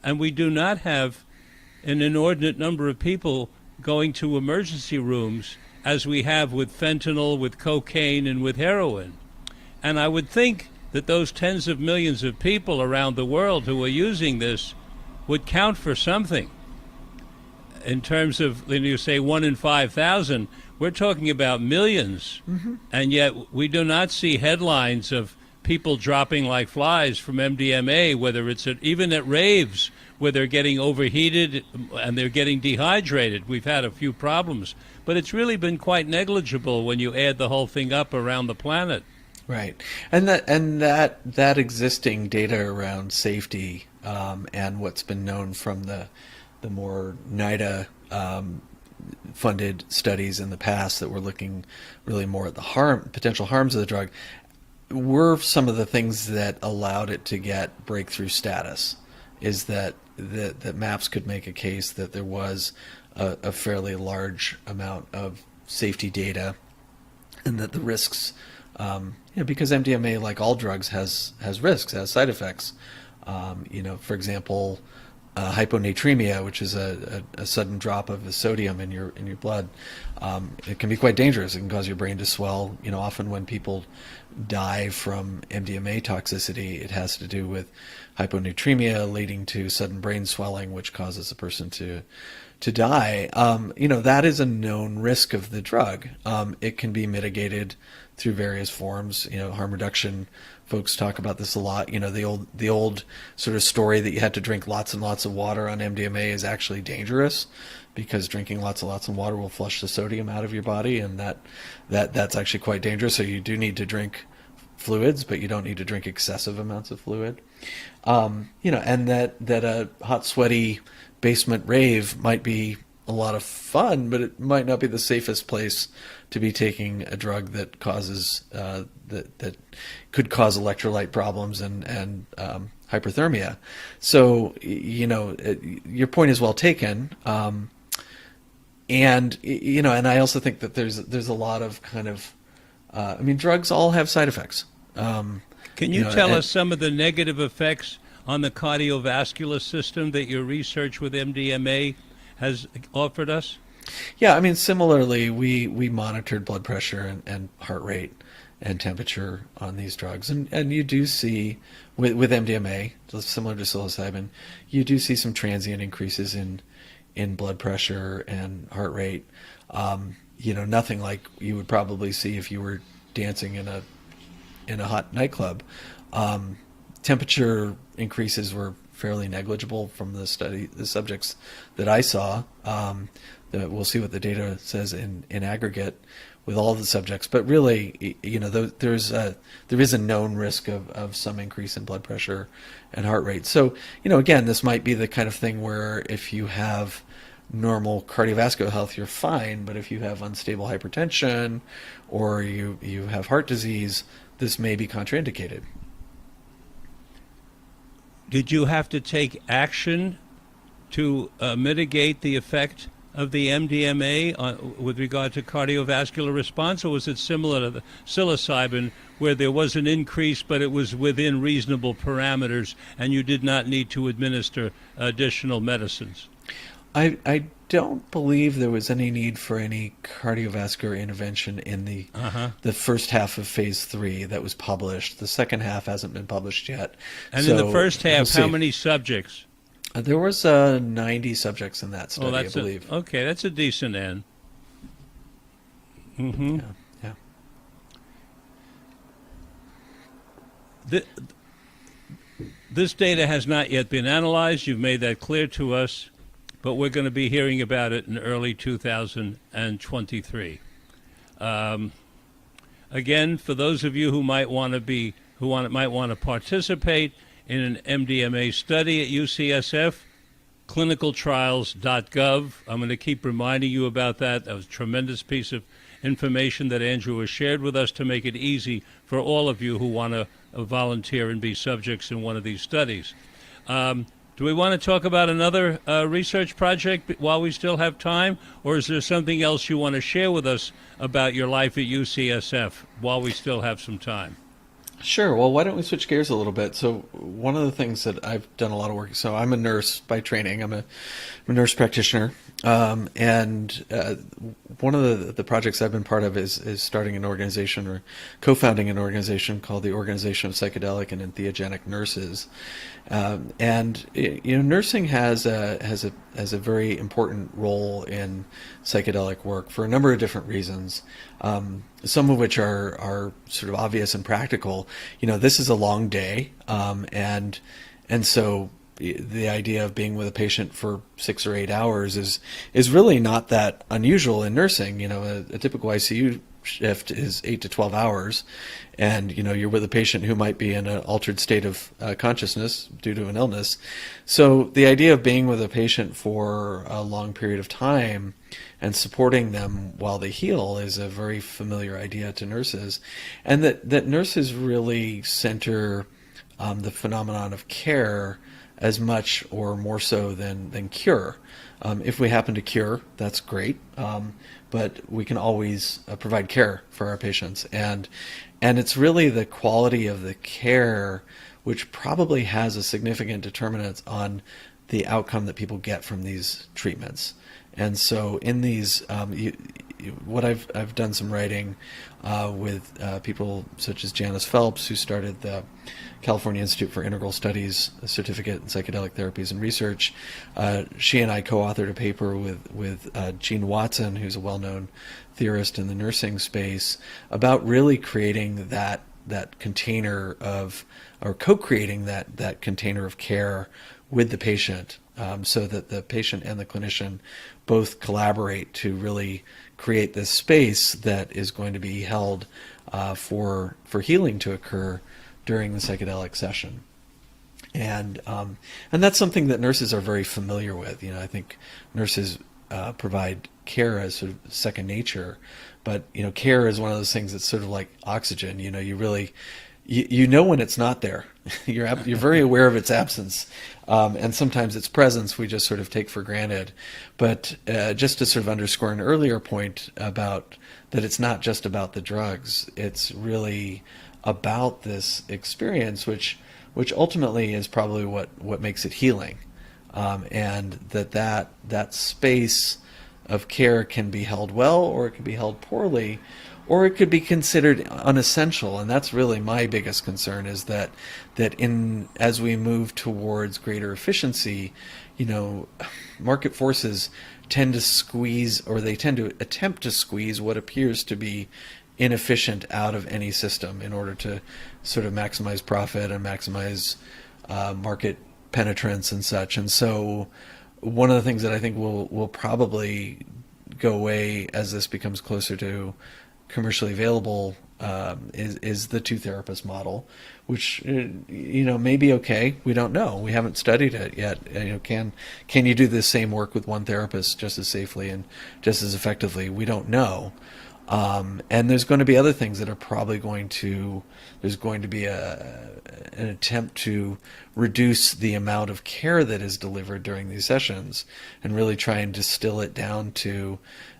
and we do not have an inordinate number of people going to emergency rooms as we have with fentanyl, with cocaine, and with heroin. And I would think that those tens of millions of people around the world who are using this would count for something. In terms of, when you say 1 in 5,000, we're talking about millions, and yet we do not see headlines of people dropping like flies from MDMA, whether it's even at raves where they're getting overheated and they're getting dehydrated. We've had a few problems, but it's really been quite negligible when you add the whole thing up around the planet. Right, and that existing data around safety and what's been known from the more NIDA funded studies in the past that were looking really more at the potential harms of the drug, were some of the things that allowed it to get breakthrough status. is that MAPS could make a case that there was a fairly large amount of safety data, and that the risks, because MDMA, like all drugs, has risks, has side effects. For example, hyponatremia, which is a sudden drop of the sodium in your blood, it can be quite dangerous. It can cause your brain to swell. Often when people die from MDMA toxicity, it has to do with hyponatremia leading to sudden brain swelling, which causes a person to die. That is a known risk of the drug. It can be mitigated through various forms. Harm reduction folks talk about this a lot. The old sort of story that you had to drink lots and lots of water on MDMA is actually dangerous, because drinking lots and lots of water will flush the sodium out of your body, and that's actually quite dangerous. So you do need to drink fluids, but you don't need to drink excessive amounts of fluid. And that a hot, sweaty basement rave might be a lot of fun, but it might not be the safest place to be taking a drug that causes that could cause electrolyte problems and hyperthermia. So your point is well taken, and I also think that there's a lot of kind of drugs all have side effects. Can you tell us some of the negative effects on the cardiovascular system that your research with MDMA has offered us? Yeah, similarly, we monitored blood pressure and heart rate and temperature on these drugs. And you do see, with MDMA, similar to psilocybin, you do see some transient increases in blood pressure and heart rate. Nothing like you would probably see if you were dancing in a hot nightclub. Temperature increases were fairly negligible from the subjects that I saw. We'll see what the data says in aggregate with all the subjects, but really, there is a known risk of some increase in blood pressure and heart rate. So, again, this might be the kind of thing where if you have normal cardiovascular health, you're fine, but if you have unstable hypertension or you have heart disease, this may be contraindicated. Did you have to take action to mitigate the effect of the MDMA with regard to cardiovascular response, or was it similar to the psilocybin, where there was an increase, but it was within reasonable parameters, and you did not need to administer additional medicines? I don't believe there was any need for any cardiovascular intervention in the first half of phase 3 that was published. The second half hasn't been published yet. And in the first half, how many subjects? There was 90 subjects in that study, I believe. Okay, that's a decent end. Mm-hmm. Yeah. This data has not yet been analyzed. You've made that clear to us, but we're going to be hearing about it in early 2023. Again, for those of you who might want to participate in an MDMA study at UCSF, clinicaltrials.gov. I'm going to keep reminding you about that. That was a tremendous piece of information that Andrew has shared with us to make it easy for all of you who want to volunteer and be subjects in one of these studies. Do we want to talk about another research project while we still have time, or is there something else you want to share with us about your life at UCSF while we still have some time? Sure. Well, why don't we switch gears a little bit? So one of the things that I've done a lot of work, so I'm a nurse by training. I'm a nurse practitioner. And one of the projects I've been part of is starting an organization or co-founding an organization called the Organization of Psychedelic and Entheogenic Nurses. Nursing has a very important role in psychedelic work for a number of different reasons. Some of which are sort of obvious and practical. This is a long day, and so the idea of being with a patient for 6 or 8 hours is really not that unusual in nursing. A typical ICU shift is 8 to 12 hours, and you're with a patient who might be in an altered state of consciousness due to an illness. So the idea of being with a patient for a long period of time and supporting them while they heal is a very familiar idea to nurses, and that nurses really center the phenomenon of care as much or more so than cure. If we happen to cure, that's great, but we can always provide care for our patients. And it's really the quality of the care which probably has a significant determinant on the outcome that people get from these treatments. And so in these, what I've done some writing with people such as Janice Phelps, who started the California Institute for Integral Studies Certificate in Psychedelic Therapies and Research. She and I co-authored a paper with Gene Watson, who's a well-known theorist in the nursing space, about really creating that container of, or co-creating that container of care with the patient, so that the patient and the clinician both collaborate to really create this space that is going to be held for healing to occur during the psychedelic session. And that's something that nurses are very familiar with. I think nurses provide care as sort of second nature, but care is one of those things that's sort of like oxygen. You really when it's not there. You're very aware of its absence, and sometimes its presence we just sort of take for granted. But just to sort of underscore an earlier point about that, it's not just about the drugs. It's really about this experience, which ultimately is probably what makes it healing, and that space of care can be held well, or it can be held poorly, or it could be considered unessential. And that's really my biggest concern, is that as we move towards greater efficiency, market forces tend to squeeze, or they tend to attempt to squeeze what appears to be inefficient out of any system in order to sort of maximize profit and maximize market penetrance and such. And so one of the things that I think will probably go away as this becomes closer to commercially available is the two therapist model, which may be okay. We don't know. We haven't studied it yet. Can you do the same work with one therapist just as safely and just as effectively? We don't know. And there's going to be other things that are probably there's going to be an attempt to reduce the amount of care that is delivered during these sessions, and really try and distill it down to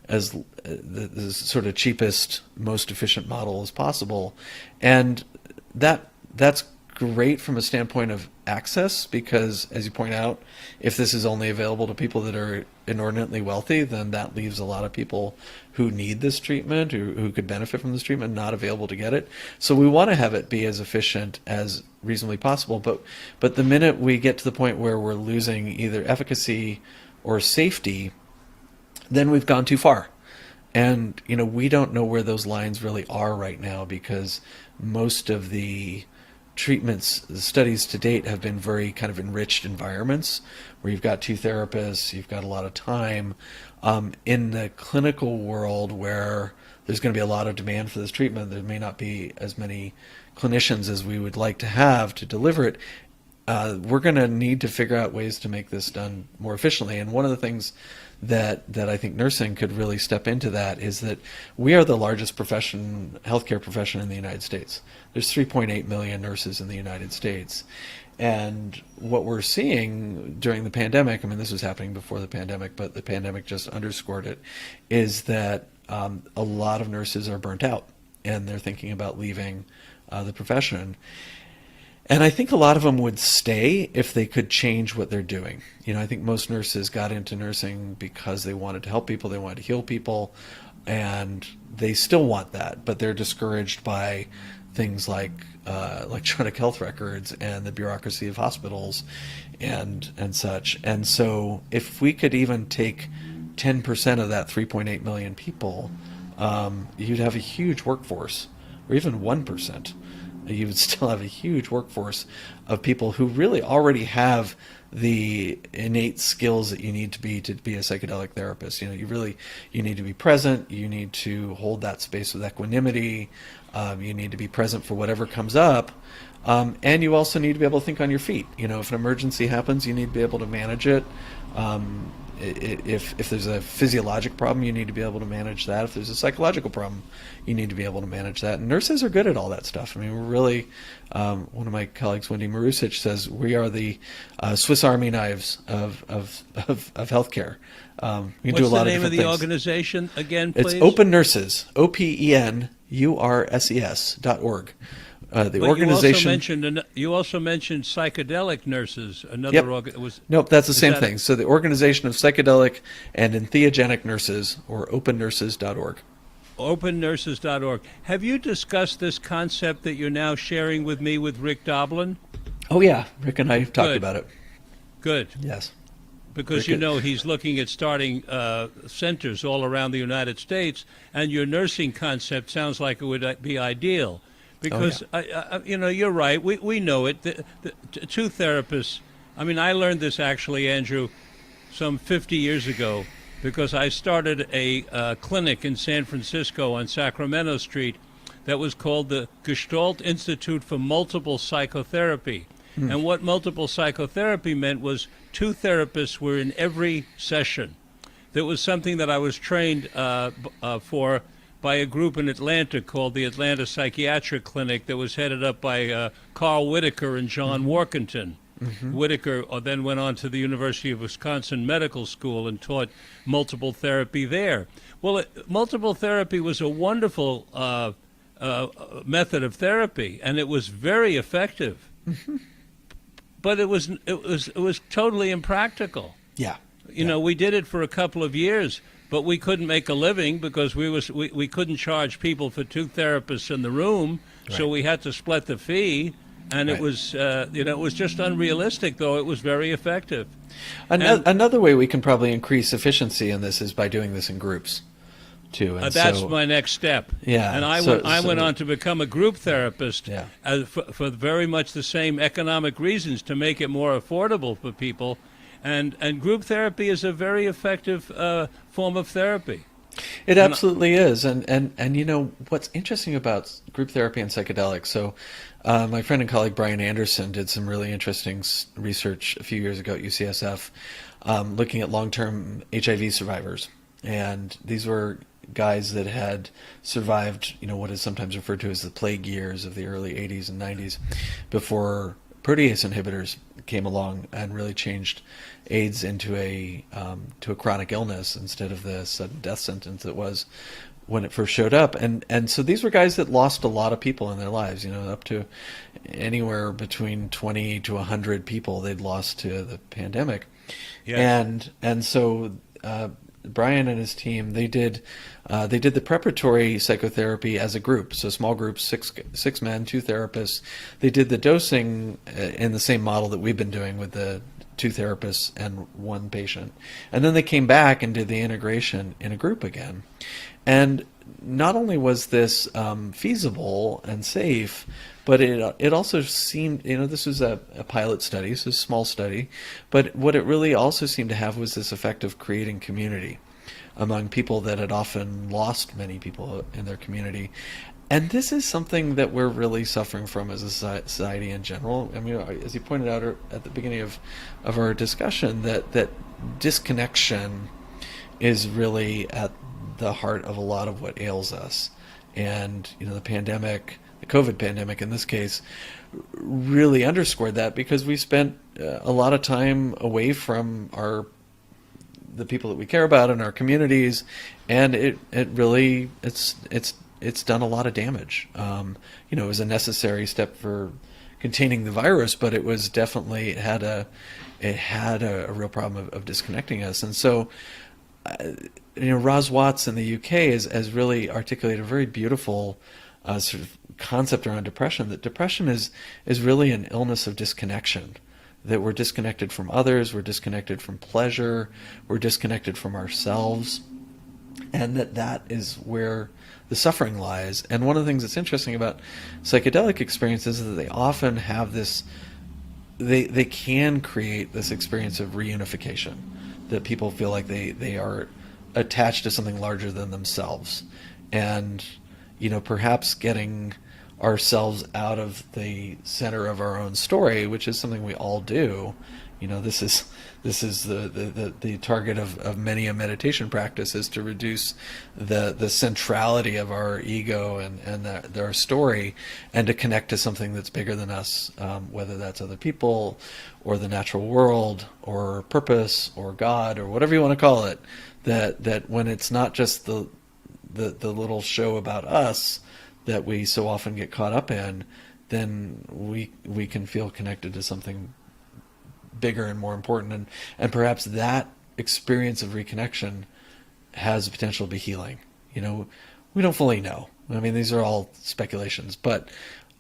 as the sort of cheapest, most efficient model as possible. And that's great from a standpoint of access, because, as you point out, if this is only available to people that are inordinately wealthy, then that leaves a lot of people who need this treatment, who could benefit from this treatment, not available to get it. So we want to have it be as efficient as reasonably possible. But the minute we get to the point where we're losing either efficacy or safety, then we've gone too far. And we don't know where those lines really are right now, because most of the the studies to date have been very kind of enriched environments where you've got two therapists, you've got a lot of time. In the clinical world, where there's going to be a lot of demand for this treatment, there may not be as many clinicians as we would like to have to deliver it. We're going to need to figure out ways to make this done more efficiently. And one of the things that I think nursing could really step into that is that we are the largest healthcare profession in the United States. There's 3.8 million nurses in the United States. And what we're seeing during the pandemic, this was happening before the pandemic, but the pandemic just underscored it, is that a lot of nurses are burnt out, and they're thinking about leaving the profession. And I think a lot of them would stay if they could change what they're doing. I think most nurses got into nursing because they wanted to help people, they wanted to heal people, and they still want that, but they're discouraged by things like electronic health records and the bureaucracy of hospitals and such. And so if we could even take 10% of that 3.8 million people, you'd have a huge workforce, or even 1%. You would still have a huge workforce of people who really already have the innate skills that you need to be a psychedelic therapist. You need to be present. You need to hold that space with equanimity. You need to be present for whatever comes up. And you also need to be able to think on your feet. If an emergency happens, you need to be able to manage it. If there's a physiologic problem, you need to be able to manage that. If there's a psychological problem, you need to be able to manage that. And nurses are good at all that stuff. I mean, we're really, one of my colleagues, Wendy Marusic, says we are the Swiss Army knives of healthcare. We What's do a lot the name of of the things. organization again, please? It's Open Nurses, OPENURSES.org. The But organization. you also mentioned psychedelic nurses. Another was. Nope, that's the same that thing. So the Organization of Psychedelic and Entheogenic Nurses, or opennurses.org. OpenNurses.org. Have you discussed this concept that you're now sharing with me with Rick Doblin? Oh yeah, Rick and I talked about it. Good. Yes. Because he's looking at starting centers all around the United States, and your nursing concept sounds like it would be ideal. Because you're right. We know it. The two therapists. I mean, I learned this actually, Andrew, some 50 years ago, because I started a clinic in San Francisco on Sacramento Street that was called the Gestalt Institute for Multiple Psychotherapy. And what multiple psychotherapy meant was two therapists were in every session. That was something that I was trained for by a group in Atlanta called the Atlanta Psychiatric Clinic that was headed up by Carl Whitaker and John Workington. Whitaker then went on to the University of Wisconsin Medical School and taught multiple therapy there. Well, multiple therapy was a wonderful method of therapy, and it was very effective. But it was totally impractical. Yeah. We did it for a couple of years, but we couldn't make a living because we couldn't charge people for two therapists in the room, so we had to split the fee, and it was it was just unrealistic. Though it was very effective. Another way we can probably increase efficiency in this is by doing this in groups, too. And that's my next step. Yeah, and I went on to become a group therapist for very much the same economic reasons, to make it more affordable for people. And group therapy is a very effective form of therapy. It absolutely is. And what's interesting about group therapy and psychedelics, so my friend and colleague Brian Anderson did some really interesting research a few years ago at UCSF looking at long-term HIV survivors. And these were guys that had survived, what is sometimes referred to as the plague years of the early 80s and 90s, before protease inhibitors came along and really changed AIDS into a chronic illness instead of the sudden death sentence it was when it first showed up. And so these were guys that lost a lot of people in their lives, up to anywhere between 20 to 100 people they'd lost to the pandemic. Yes. And so Brian and his team, they did the preparatory psychotherapy as a group, so small groups, six men, two therapists. They did the dosing in the same model that we've been doing with the two therapists and one patient, and then they came back and did the integration in a group again. And not only was this feasible and safe, but it also seemed, this was a pilot study, so a small study, but what it really also seemed to have was this effect of creating community among people that had often lost many people in their community. And this is something that we're really suffering from as a society in general. I mean, as you pointed out at the beginning of our discussion, that disconnection is really at the heart of a lot of what ails us. And, the pandemic, the COVID pandemic in this case, really underscored that, because we spent a lot of time away from the people that we care about in our communities, and it really it's done a lot of damage. It was a necessary step for containing the virus, but it was definitely it had a real problem of disconnecting us. And so Ros Watts in the UK has really articulated a very beautiful sort of concept around depression, that depression is really an illness of disconnection, that we're disconnected from others, we're disconnected from pleasure, we're disconnected from ourselves, and that is where the suffering lies. And one of the things that's interesting about psychedelic experiences is that they often have this, they can create this experience of reunification, that people feel like they are attached to something larger than themselves. And, perhaps getting ourselves out of the center of our own story, which is something we all do. This is the target of many a meditation practice, is to reduce the centrality of our ego and our story, and to connect to something that's bigger than us, whether that's other people or the natural world or purpose or God or whatever you want to call it. That when it's not just the little show about us that we so often get caught up in, then we can feel connected to something bigger and more important, and perhaps that experience of reconnection has the potential to be healing. We don't fully know. I mean, these are all speculations, but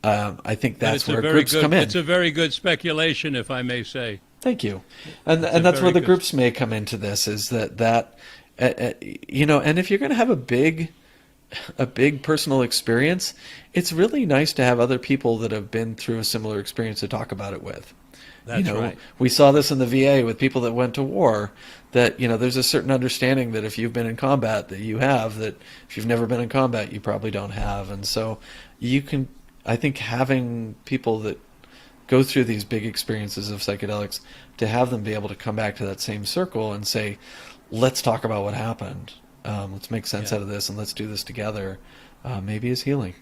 I think that's where groups come in. It's a very good speculation, if I may say. Thank you. And that's where the groups may come into this, is that and if you're going to have a big personal experience, it's really nice to have other people that have been through a similar experience to talk about it with. That's right. We saw this in the VA with people that went to war, that, there's a certain understanding that if you've been in combat, that you have, that if you've never been in combat, you probably don't have. And so I think having people that go through these big experiences of psychedelics, to have them be able to come back to that same circle and say, let's talk about what happened. Let's make sense out of this, and let's do this together, maybe is healing.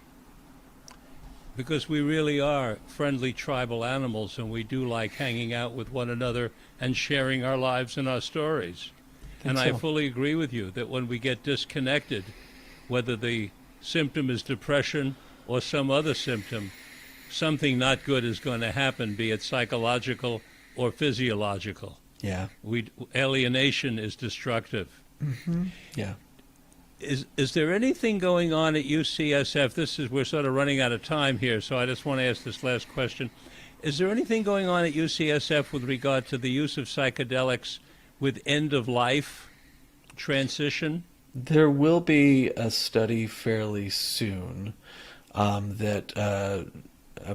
Because we really are friendly tribal animals, and we do like hanging out with one another and sharing our lives and our stories. I fully agree with you that when we get disconnected, whether the symptom is depression or some other symptom, something not good is going to happen, be it psychological or physiological. Yeah. Alienation is destructive. Mm-hmm. Yeah. Is there anything going on at UCSF? We're sort of running out of time here, so I just want to ask this last question. Is there anything going on at UCSF with regard to the use of psychedelics with end-of-life transition? There will be a study fairly soon that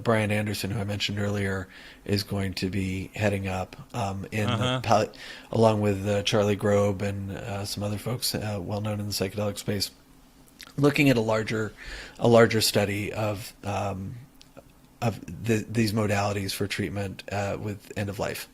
Brian Anderson, who I mentioned earlier, is going to be heading up along with Charlie Grobe and some other folks well known in the psychedelic space, looking at a larger study of these modalities for treatment with end of life.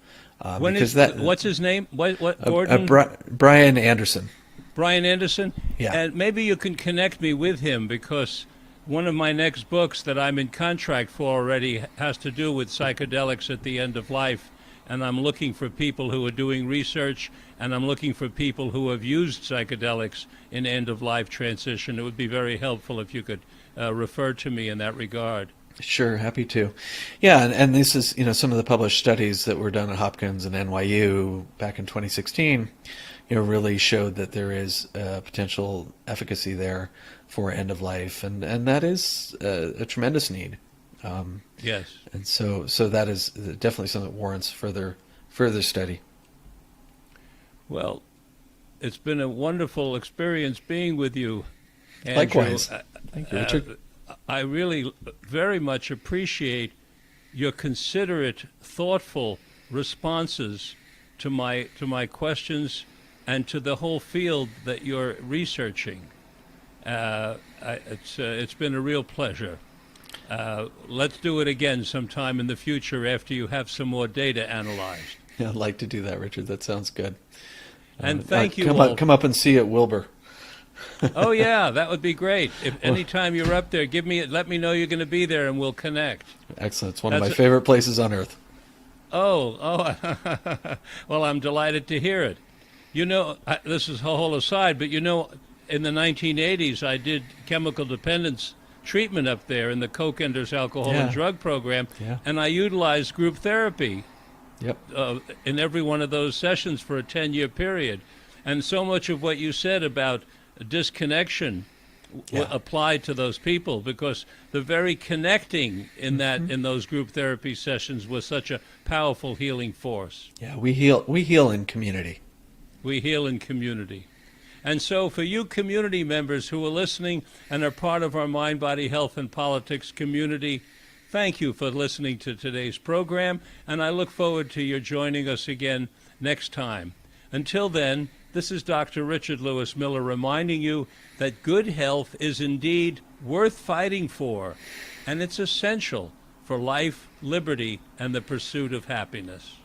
What's his name? What Gordon? Brian Anderson. Brian Anderson? Yeah. And maybe you can connect me with him, because one of my next books that I'm in contract for already has to do with psychedelics at the end of life. And I'm looking for people who are doing research, and I'm looking for people who have used psychedelics in end-of-life transition. It would be very helpful if you could refer to me in that regard. Sure, happy to. Yeah, and this is, some of the published studies that were done at Hopkins and NYU back in 2016, really showed that there is potential efficacy there for end of life, and that is a tremendous need. Yes. And so that is definitely something that warrants further study. Well, it's been a wonderful experience being with you, Andrew. Likewise. Thank you, Richard. I really very much appreciate your considerate, thoughtful responses to my questions and to the whole field that you're researching. It's been a real pleasure. Let's do it again sometime in the future after you have some more data analyzed. Yeah, I'd like to do that, Richard. That sounds good. And thank you all. Come up and see at Wilbur. Oh yeah, that would be great. If anytime you're up there, let me know you're going to be there, and we'll connect. Excellent. It's one of my favorite places on earth. Oh, well, I'm delighted to hear it. This is a whole aside, but in the 1980s, I did chemical dependence treatment up there in the Koch Enders Alcohol and Drug Program, and I utilized group therapy in every one of those sessions for a 10-year period. And so much of what you said about disconnection applied to those people, because the very connecting in those group therapy sessions was such a powerful healing force. Yeah, we heal in community. We heal in community. And so for you community members who are listening and are part of our Mind, Body, Health, and Politics community, thank you for listening to today's program, and I look forward to your joining us again next time. Until then, this is Dr. Richard Lewis Miller reminding you that good health is indeed worth fighting for. and it's essential for life, liberty, and the pursuit of happiness.